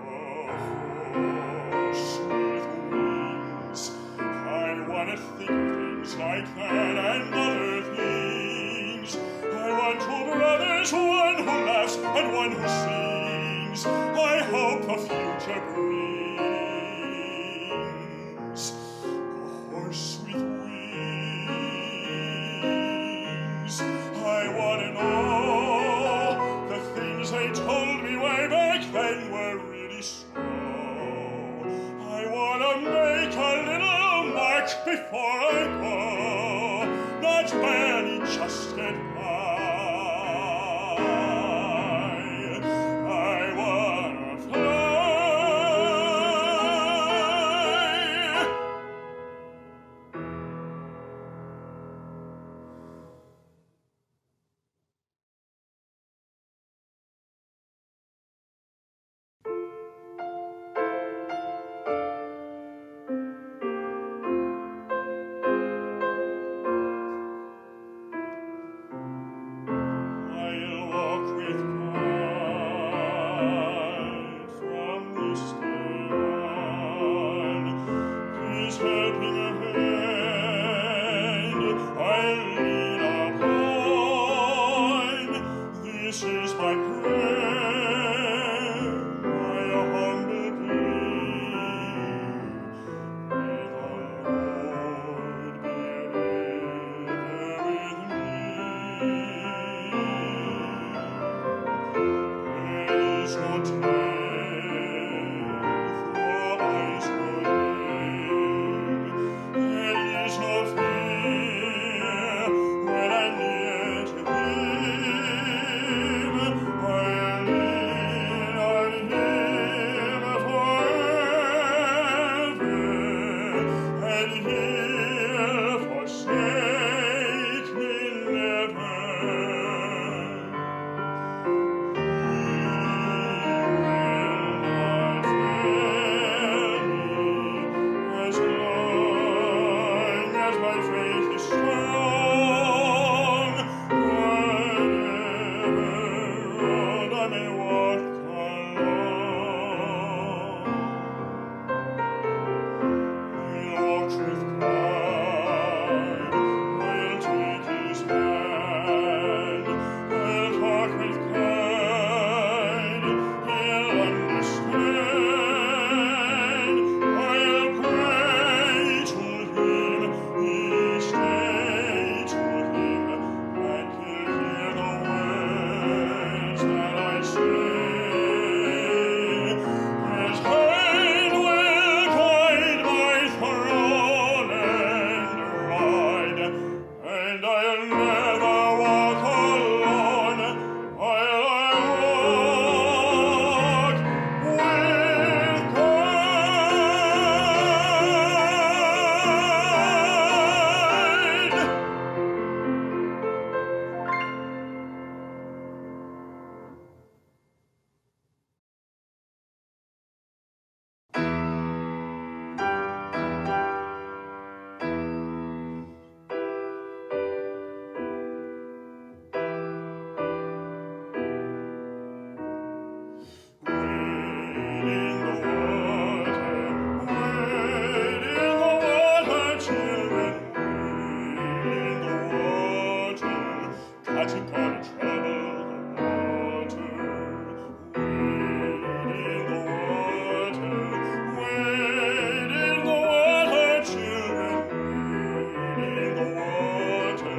Oh, sweet wings. I wanna think things like that and other things. I want two brothers, one who laughs and one who sings. I hope the future brings. Oh, sweet wings. I wanna know the things they told me way back then were really so. I wanna make a little mark before I go, not barely just get by. I wanna fly. catching on a troubled water. Wade in the water, children, wade in the water,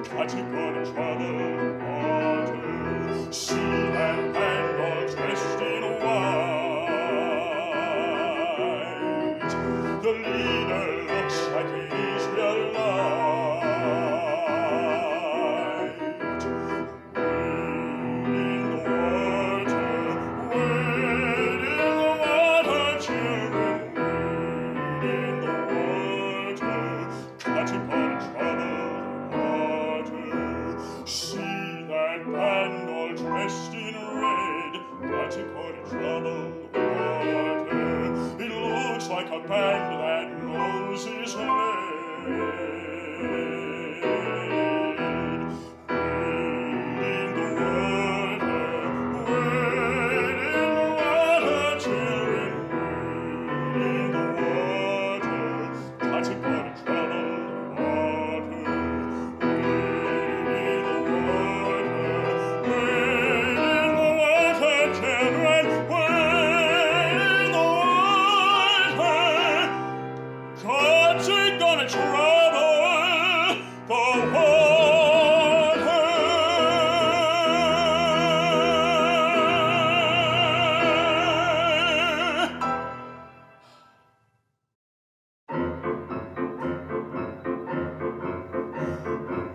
catching on a troubled water. See that band all dressed in white. The leader looks like an Israelite. Wade in the water, wade in the water, children, wade in the water, catching on a troubled water. See that band all dressed in red, catching on a troubled water. It looks like a band that knows his lead. Wade in the water, wade in the water, children, wade in the water, catching on a troubled water. Wade in the water, wade in the water, children, wade in the water, catching on a trouble the water.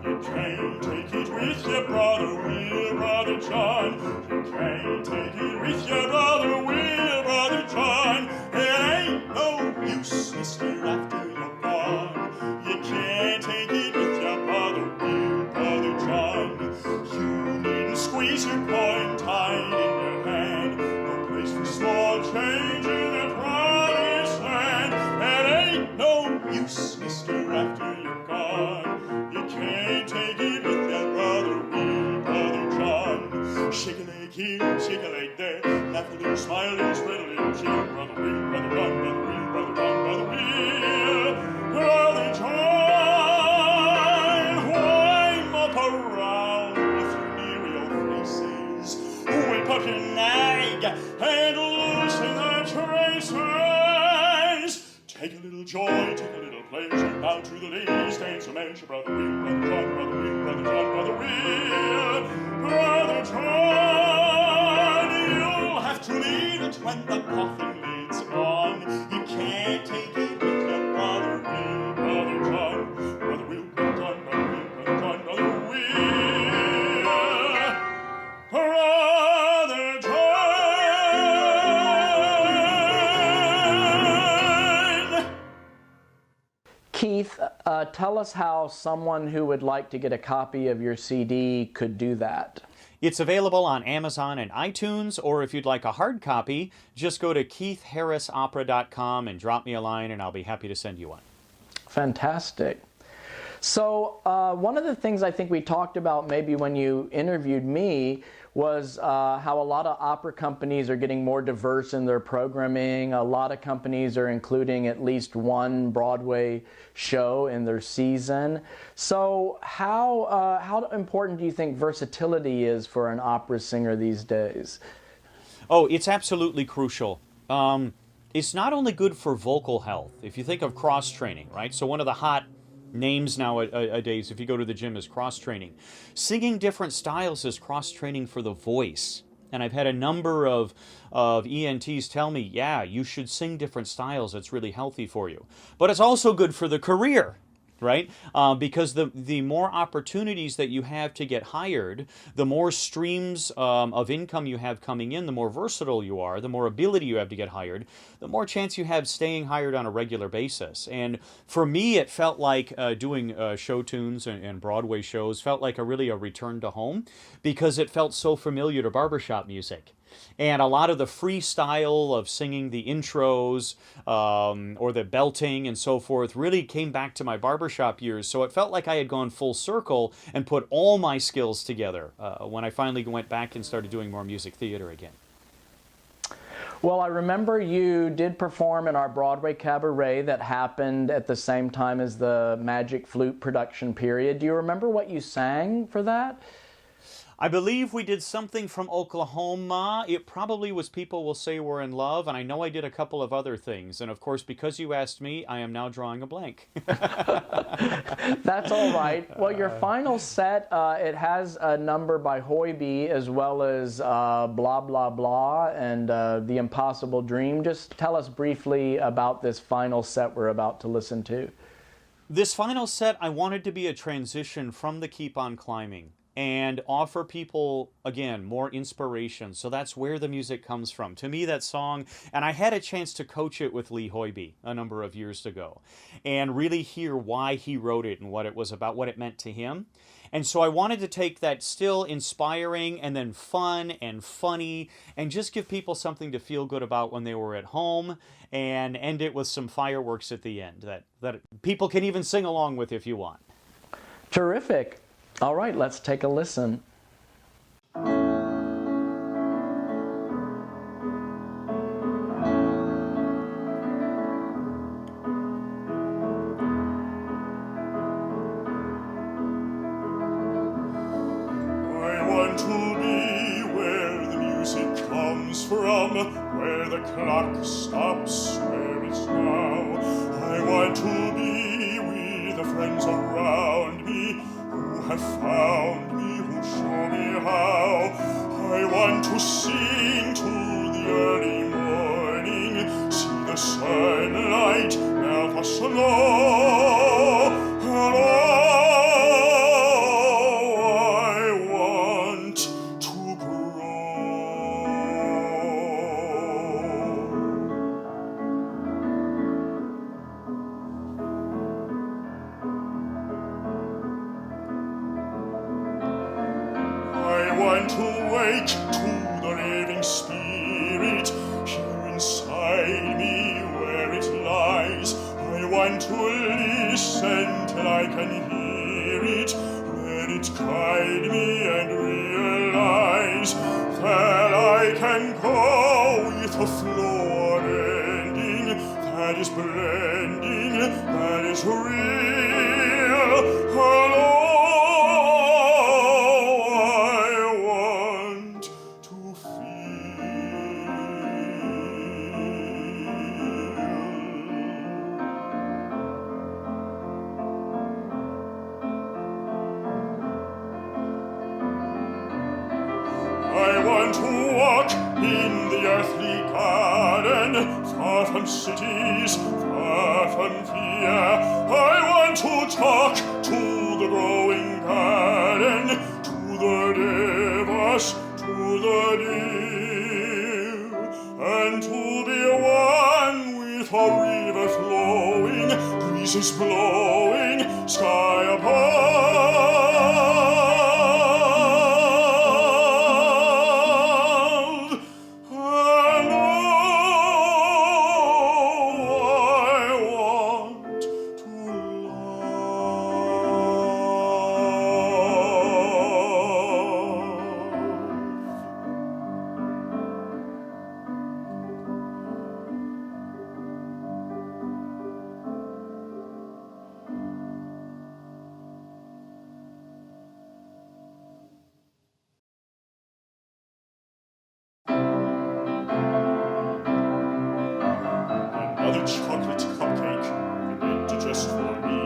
You can't take it with your brother, Will, Brother John. You can't take it with your brother, Will, Brother John. It ain't no use, mister, after you're gone. You can't take it with your brother, Will, Brother John. You needn't squeeze your coin tight in your hand. No place for small change in the promised land. It ain't no use, mister, after you're gone. You can't take it with your brother, Will, Brother John. Shake a leg here, shake a leg there, laugh a little, smile a little, spread a little cheer. Brother Will, Brother John, Brother Will, Brother John, Brother Will, Brother John. Wind up around with your near faces. Whip up your nag and loosen the traces. Take a little joy, take a little pleasure, bow to the ladies, dance a measure. Brother Will, Brother John, Brother Will, Brother John, Brother Will, Brother John. You'll have to leave it when the coffin lid's on. You can't take it with your brother Will, Brother John, Brother Will, Brother John, Brother Will, Brother John, Brother Will, Brother John. Keith, tell us how someone who would like to get a copy of your CD could do that. It's available on Amazon and iTunes, or if you'd like a hard copy, just go to keithharrisopera.com and drop me a line and I'll be happy to send you one. Fantastic. So one of the things I think we talked about maybe when you interviewed me was how a lot of opera companies are getting more diverse in their programming. A lot of companies are including at least one Broadway show in their season. So how important do you think versatility is for an opera singer these days? Oh, it's absolutely crucial. It's not only good for vocal health. If you think of cross-training, right? So one of the hot names nowadays, if you go to the gym, is cross-training. Singing different styles is cross-training for the voice. And I've had a number of ENTs tell me, yeah, you should sing different styles. It's really healthy for you. But it's also good for the career, right? Because the more opportunities that you have to get hired, the more streams of income you have coming in, the more versatile you are, the more ability you have to get hired, the more chance you have staying hired on a regular basis. And for me, it felt like doing show tunes and Broadway shows felt like a return to home, because it felt so familiar to barbershop music. And a lot of the freestyle of singing the intros or the belting and so forth really came back to my barbershop years. So it felt like I had gone full circle and put all my skills together when I finally went back and started doing more music theater again. Well, I remember you did perform in our Broadway cabaret that happened at the same time as the Magic Flute production period. Do you remember what you sang for that? I believe we did something from Oklahoma. It probably was People Will Say We're in Love, and I know I did a couple of other things. And of course, because you asked me, I am now drawing a blank. That's all right. Well, your final set, it has a number by Hoybe as well as Blah, Blah, Blah and The Impossible Dream. Just tell us briefly about this final set we're about to listen to. This final set, I wanted to be a transition from the Keep On Climbing and offer people, again, more inspiration. So that's where the music comes from. To me, that song, and I had a chance to coach it with Lee Hoybe a number of years ago, and really hear why he wrote it and what it was about, what it meant to him. And so I wanted to take that still inspiring and then fun and funny and just give people something to feel good about when they were at home and end it with some fireworks at the end that people can even sing along with if you want. Terrific. All right, let's take a listen. I want to be where the music comes from, where the clock stops, where it's now. I want to be with the friends around me who have found me, who show me how. I want to sing to the early morning, see the sunlight melt the snow, and I want to grow. I want to wake to the living spirit here inside me where it lies. I want to listen till I can hear it, let it guide me and realize that I can go with a flow unending, that is blending, that is real. Hello. I want to walk in the earthly garden, far from cities, far from fear. I want to talk to the growing garden, to the rivers, to the deer, and to be one with a river flowing, breezes blowing, sky above. Another chocolate cupcake, meant just for me.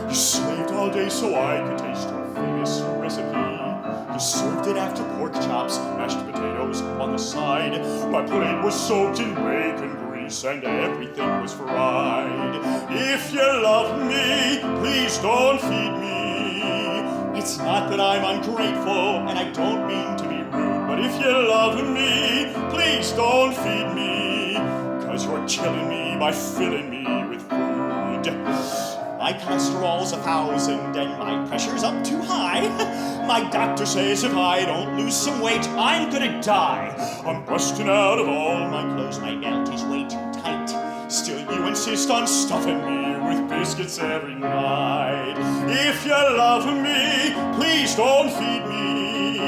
You slaved all day so I could taste your famous recipe. You served it after pork chops, mashed potatoes on the side. My plate was soaked in bacon grease and everything was fried. If you love me, please don't feed me. It's not that I'm ungrateful and I don't mean to be rude, but if you love me, please don't feed me, 'cause you're killing me by filling me with food. My cholesterol's 1,000 and my pressure's up too high. My doctor says if I don't lose some weight, I'm gonna die. I'm busting out of all my clothes, my belt is way too tight. Still you insist on stuffing me with biscuits every night. If you love me, please don't feed me.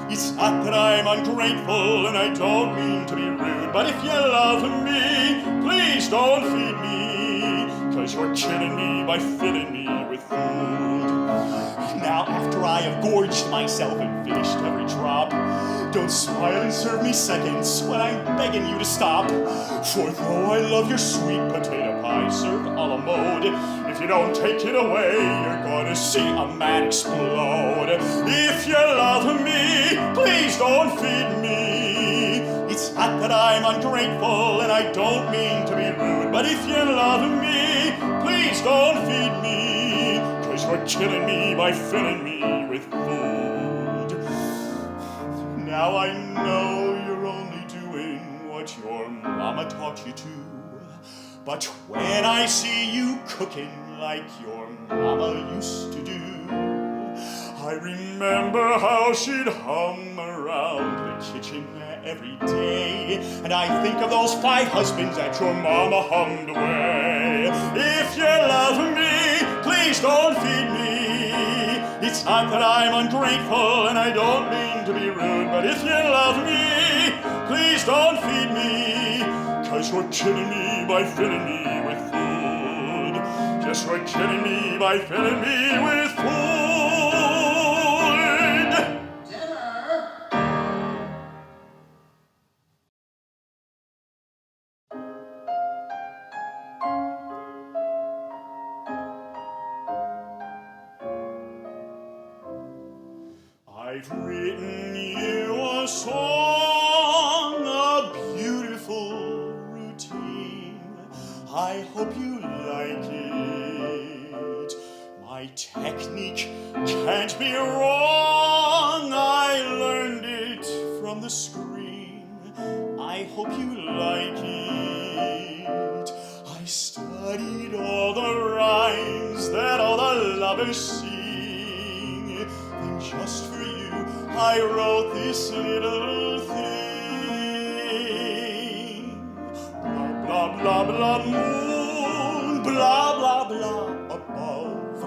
It's not that I'm ungrateful and I don't mean to be rude, but if you love me, please don't feed me, 'cause you're killing me by filling me with food. Now after I have gorged myself and finished every drop, don't smile and serve me seconds when I'm begging you to stop. For though I love your sweet potato pie served a la mode, if you don't take it away, you're gonna see a man explode. If you love me, please don't feed me. It's not that I'm ungrateful and I don't mean to be rude, but if you love me, please don't feed me, 'cause you're killing me by filling me with food. Now I know you're only doing what your mama taught you to, but when I see you cooking like your mama used to do, I remember how she'd hum around the kitchen every day, and I think of those 5 husbands that your mama hummed away. If you love me, please don't feed me. It's not that I'm ungrateful and I don't mean to be rude, but if you love me, please don't feed me, 'cause you're killing me by filling me with food. Yes, you're killing me by filling me with food. I've written you a song, a beautiful routine. I hope you like it. My technique can't be wrong. I learned it from the screen. I hope you like it. I studied all the rhymes that all the lovers sing. And just for you, I wrote this little thing. Blah, blah, blah, blah, moon. Blah, blah, blah, above.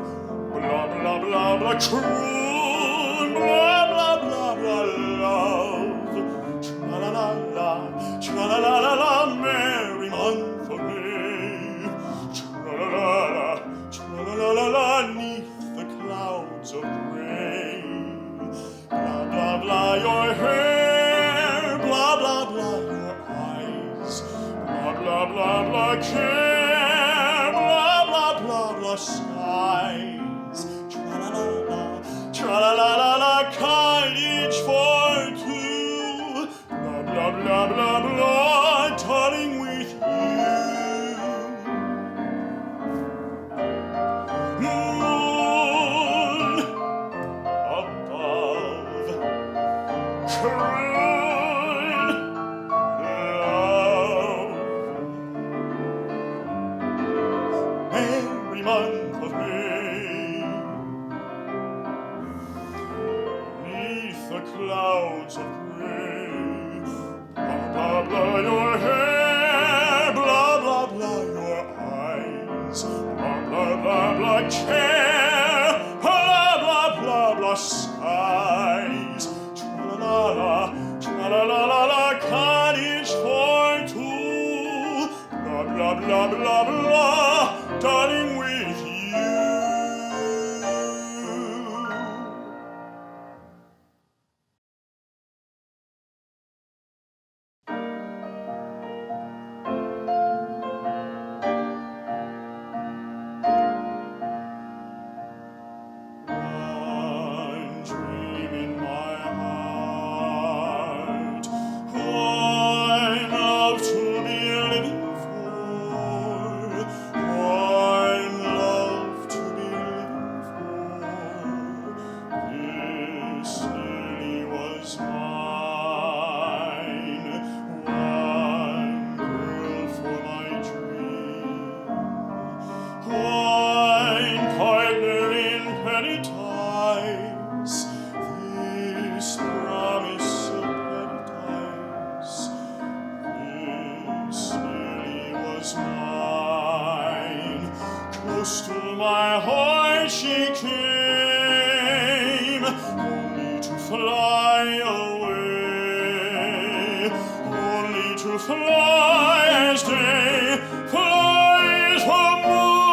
Blah, blah, blah, blah, croon. Blah, blah, blah, blah, love. Tra-la-la-la, tra-la-la-la-la, merry month of May. Tra-la-la-la, tra-la-la-la-la, 'neath the clouds of gray. Blah, blah, blah, your hair. Blah, blah, blah, your eyes. Blah, blah, blah, blah, care. Blah, blah, blah, blah, skies. Tra-la-la-la, tra-la-la-la-la, cottage for 2. Blah, blah, blah, blah, blah, darling, with you. Moon above, croon, love, merry month of May. 'Neath the clouds of gray. Blah, blah, blah, your hair. Blah, blah, blah, your eyes. Blah, blah, blah, blah, care. Blah, blah, blah, blah, skies. Tra-la-la-la, tra-la-la-la-la, cottage for 2. Blah, blah, blah, blah, blah, darling, with you. One dream in my heart, one love to be living for, one love to be living for. This lily was mine, one girl for my dream. One partner in petty ties, this promise of petty ties. This lily was mine, close to my heart she came, only to fly away, only to fly as day flies from moon.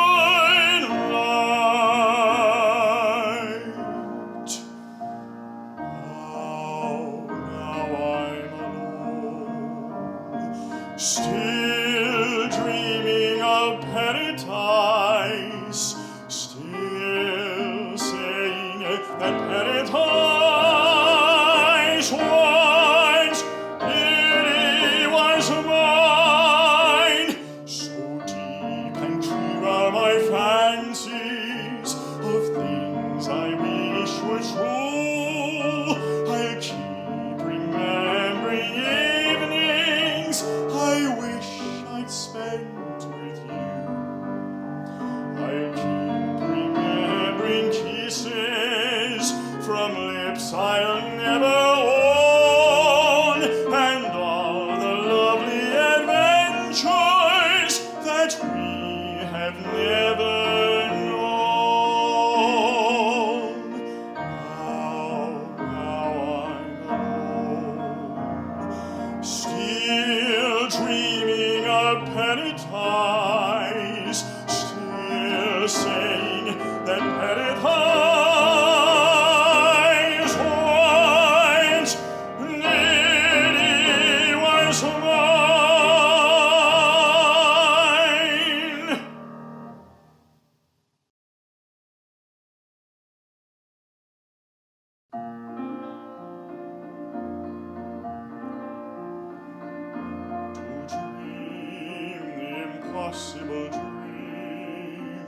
Still dreaming of paradise, still saying that paradise once really was mine. So deep and clear are my fancies of things I wish were true. I'll keep remembering evenings I wish I'd spent with you. I'll keep remembering kisses from lips I'll never own, and all the lovely adventures that we have never known. Now I'm alone, still dreaming of paradise, still saying that paradise once nearly was mine. To dream the impossible dream,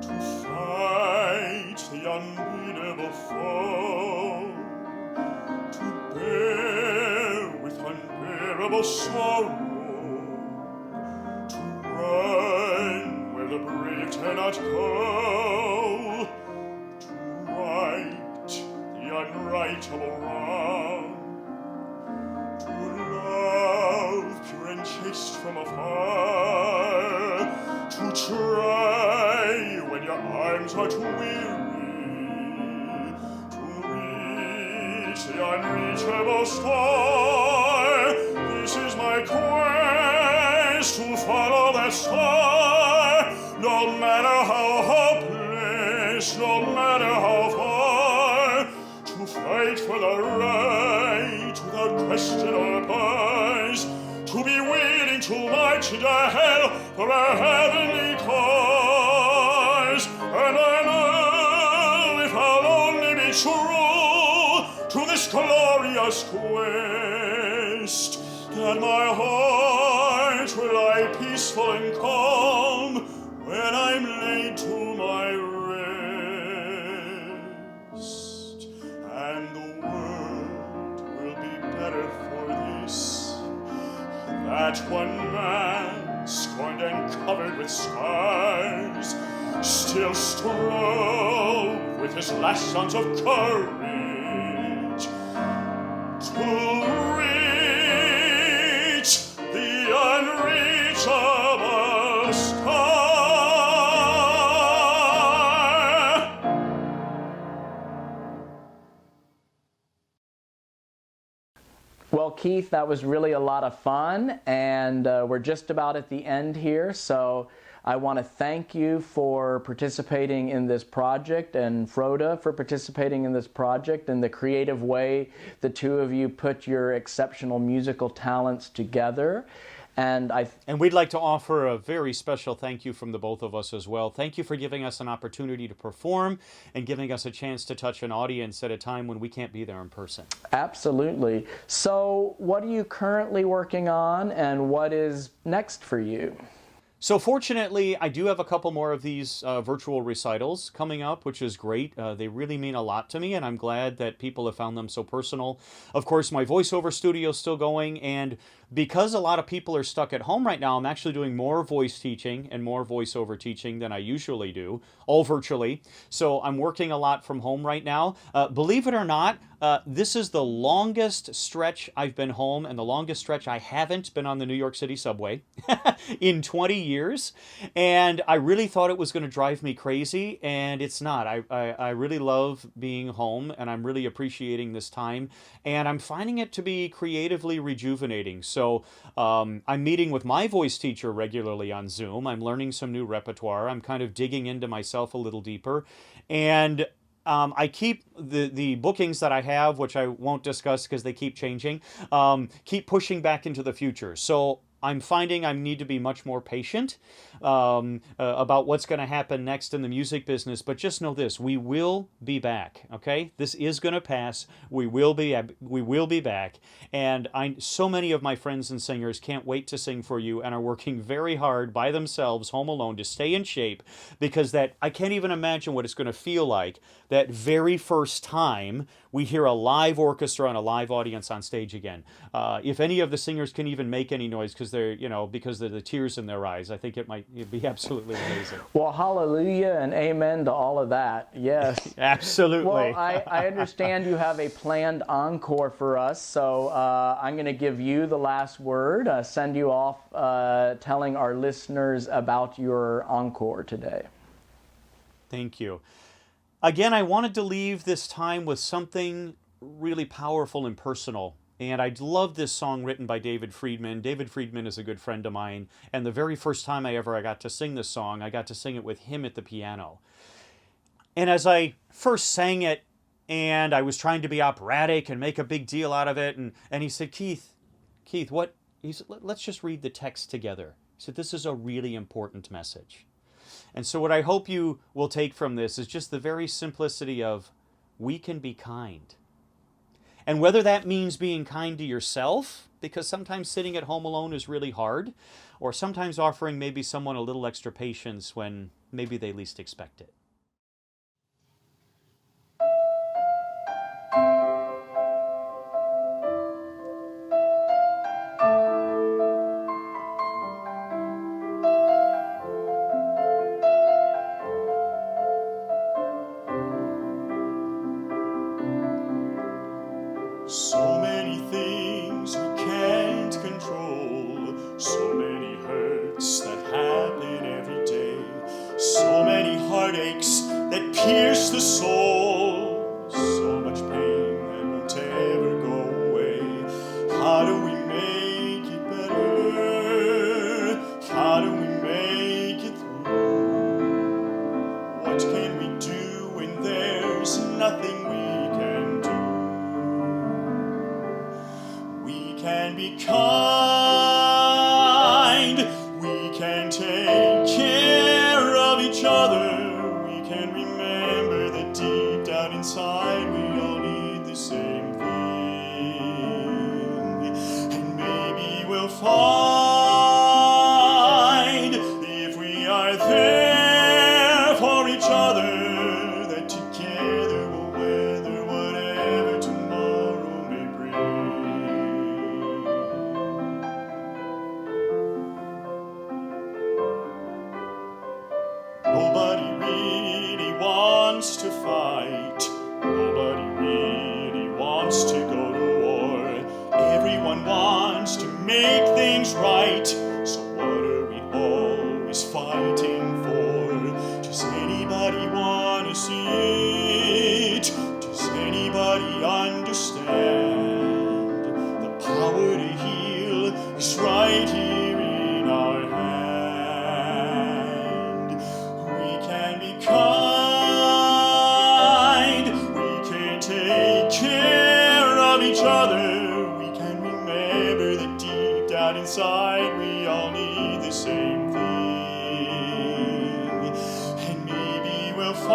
to fight the unbeatable foe, to bear with unbearable sorrow, to run where the brave cannot go, to right the unrightable wrong, to love pure and chaste from afar, to try when your arms are too weary, to reach the unreachable star. This is my quest, to follow that star, no matter how hopeless, no matter how far, to fight for the right without question or pause, to be willing to march into hell for a heavenly cause. And I know if I'll only be true to this glorious quest, that my heart will lie peaceful and calm when I'm laid to my rest, and the world will be better for this, that one man, scorned and covered with scars, still strove with his last sons of courage to reach the unreachable star. Well, Keith, that was really a lot of fun, and we're just about at the end here, so I want to thank you for participating in this project, and Frode for participating in this project, and the creative way the two of you put your exceptional musical talents together. And we'd like to offer a very special thank you from the both of us as well. Thank you for giving us an opportunity to perform and giving us a chance to touch an audience at a time when we can't be there in person. Absolutely. So what are you currently working on, and what is next for you? So fortunately, I do have a couple more of these virtual recitals coming up, which is great. They really mean a lot to me, and I'm glad that people have found them so personal. Of course, my voiceover studio is still going, and because a lot of people are stuck at home right now, I'm actually doing more voice teaching and more voiceover teaching than I usually do, all virtually. So I'm working a lot from home right now. Believe it or not, this is the longest stretch I've been home and the longest stretch I haven't been on the New York City subway in 20 years. And I really thought it was going to drive me crazy, and it's not. I really love being home, and I'm really appreciating this time, and I'm finding it to be creatively rejuvenating. So I'm meeting with my voice teacher regularly on Zoom. I'm learning some new repertoire. I'm kind of digging into myself a little deeper. And I keep the bookings that I have, which I won't discuss because they keep changing, keep pushing back into the future. So I'm finding I need to be much more patient about what's going to happen next in the music business. But just know this: we will be back. Okay, this is going to pass. We will be back. And so many of my friends and singers can't wait to sing for you and are working very hard by themselves, home alone, to stay in shape, because that I can't even imagine what it's going to feel like that very first time we hear a live orchestra and a live audience on stage again. If any of the singers can even make any noise because because of the tears in their eyes, I think it'd be absolutely amazing. Well, hallelujah and amen to all of that. Yes. Absolutely. Well, I understand you have a planned encore for us, so I'm going to give you the last word, send you off telling our listeners about your encore today. Thank you. Again, I wanted to leave this time with something really powerful and personal. And I love this song written by David Friedman. David Friedman is a good friend of mine. And the very first time I got to sing this song, I got to sing it with him at the piano. And as I first sang it, and I was trying to be operatic and make a big deal out of it, and he said, Keith, what? He said, let's just read the text together. He said, this is a really important message. And so what I hope you will take from this is just the very simplicity of we can be kind. And whether that means being kind to yourself, because sometimes sitting at home alone is really hard, or sometimes offering maybe someone a little extra patience when maybe they least expect it. So many things we can't control, so many hurts that happen every day, so many heartaches that pierce the soul, so much pain that won't ever go away. How do we make it better? How do we make it through? What can we do when there's nothing we can do? We can be kind, we can take care of each other, we can remember that deep down inside we all need the same thing. And maybe we'll find, if we are there for each other, that together we'll weather whatever tomorrow may bring. Nobody really wants to fight. Nobody really wants to go to war. Everyone wants to make things right. So what are we always fighting for? Does anybody want to see it? Does anybody understand? The power to heal is right here in our hand. We can be kind, we can take care of each other, we can remember that deep down inside we all need the same thing. And maybe we'll find,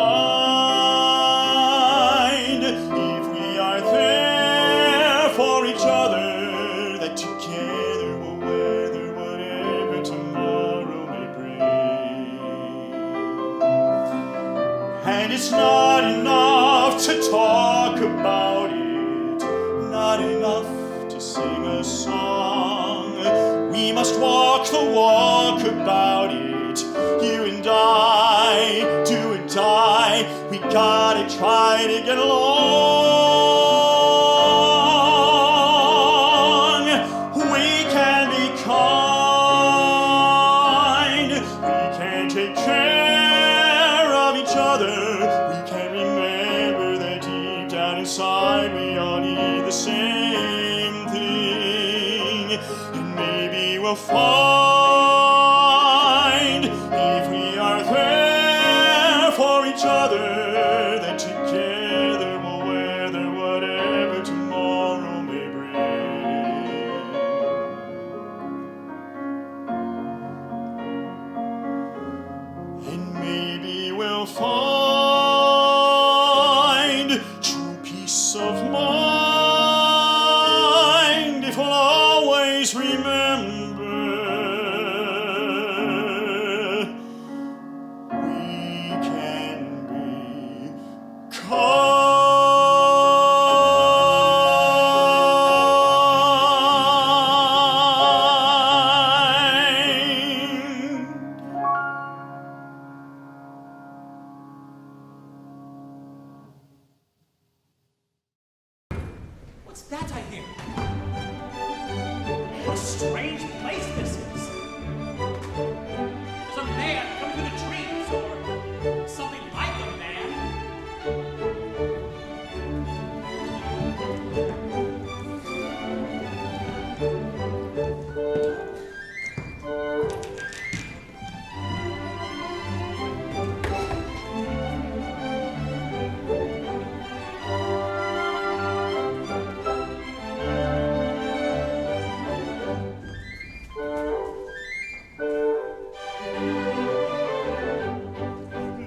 if we are there for each other, that together we'll weather whatever tomorrow may bring. And it's not enough to talk about it, not enough to sing a song. We must walk the walk about it, you and I, do and die. We gotta try to get along. We can be kind, we can take care of each other, we can remember that deep down inside we all need the same thing. And maybe we'll find, if we are there for each other, that together we'll weather whatever tomorrow may bring. that I hear? What a strange place this is. There's a man coming through the trees, or something like a man.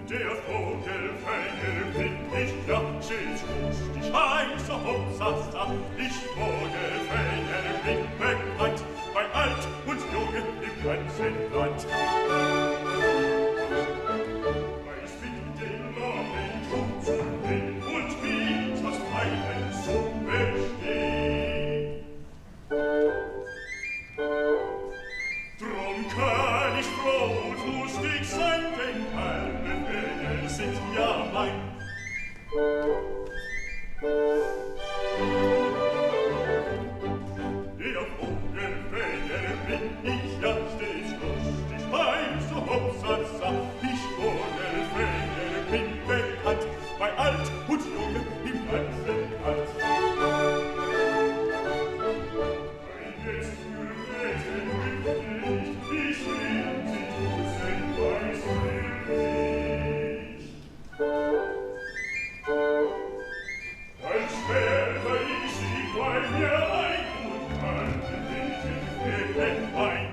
Der Vogelfänger bin ich, ja, stets lustig, heißer Hopsasta. Ich Vogelfänger bin bekannt, bei Alt und Junge im ganzen Land. Weiß wie den Morgen tut zu will und wie das Feilen so besteht. Drum kann ich froh und lustig sein, denn alle Vögel sind ja mein. Der Vogelfänger bin ich ja stets lustig, heißer Hopsasa. Ich Vogelfänger bin bekannt, bei Alt und Junge im ganzen Land. Eines für Retten ich lieb sie, Tusen weiß nicht. Dann sperre ich sie bei mir ein und halte den Fäden ein.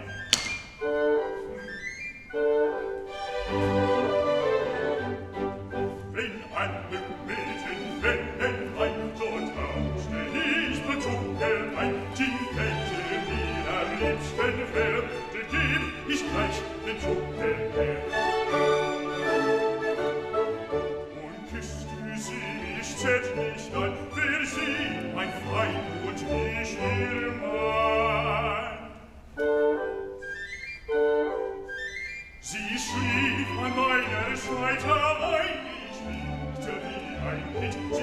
Wenn alle Mädchen Fäden ein, so tauschte ich betrunken ein. Die Fette mir am liebsten wär, den geb ich gleich den Tucken her. Und küsste sie mich zärtlich an, wär sie mein Feind und ich ihr Mann. Sie schlief an meiner Seite ein, ich wiegte wie ein Kind,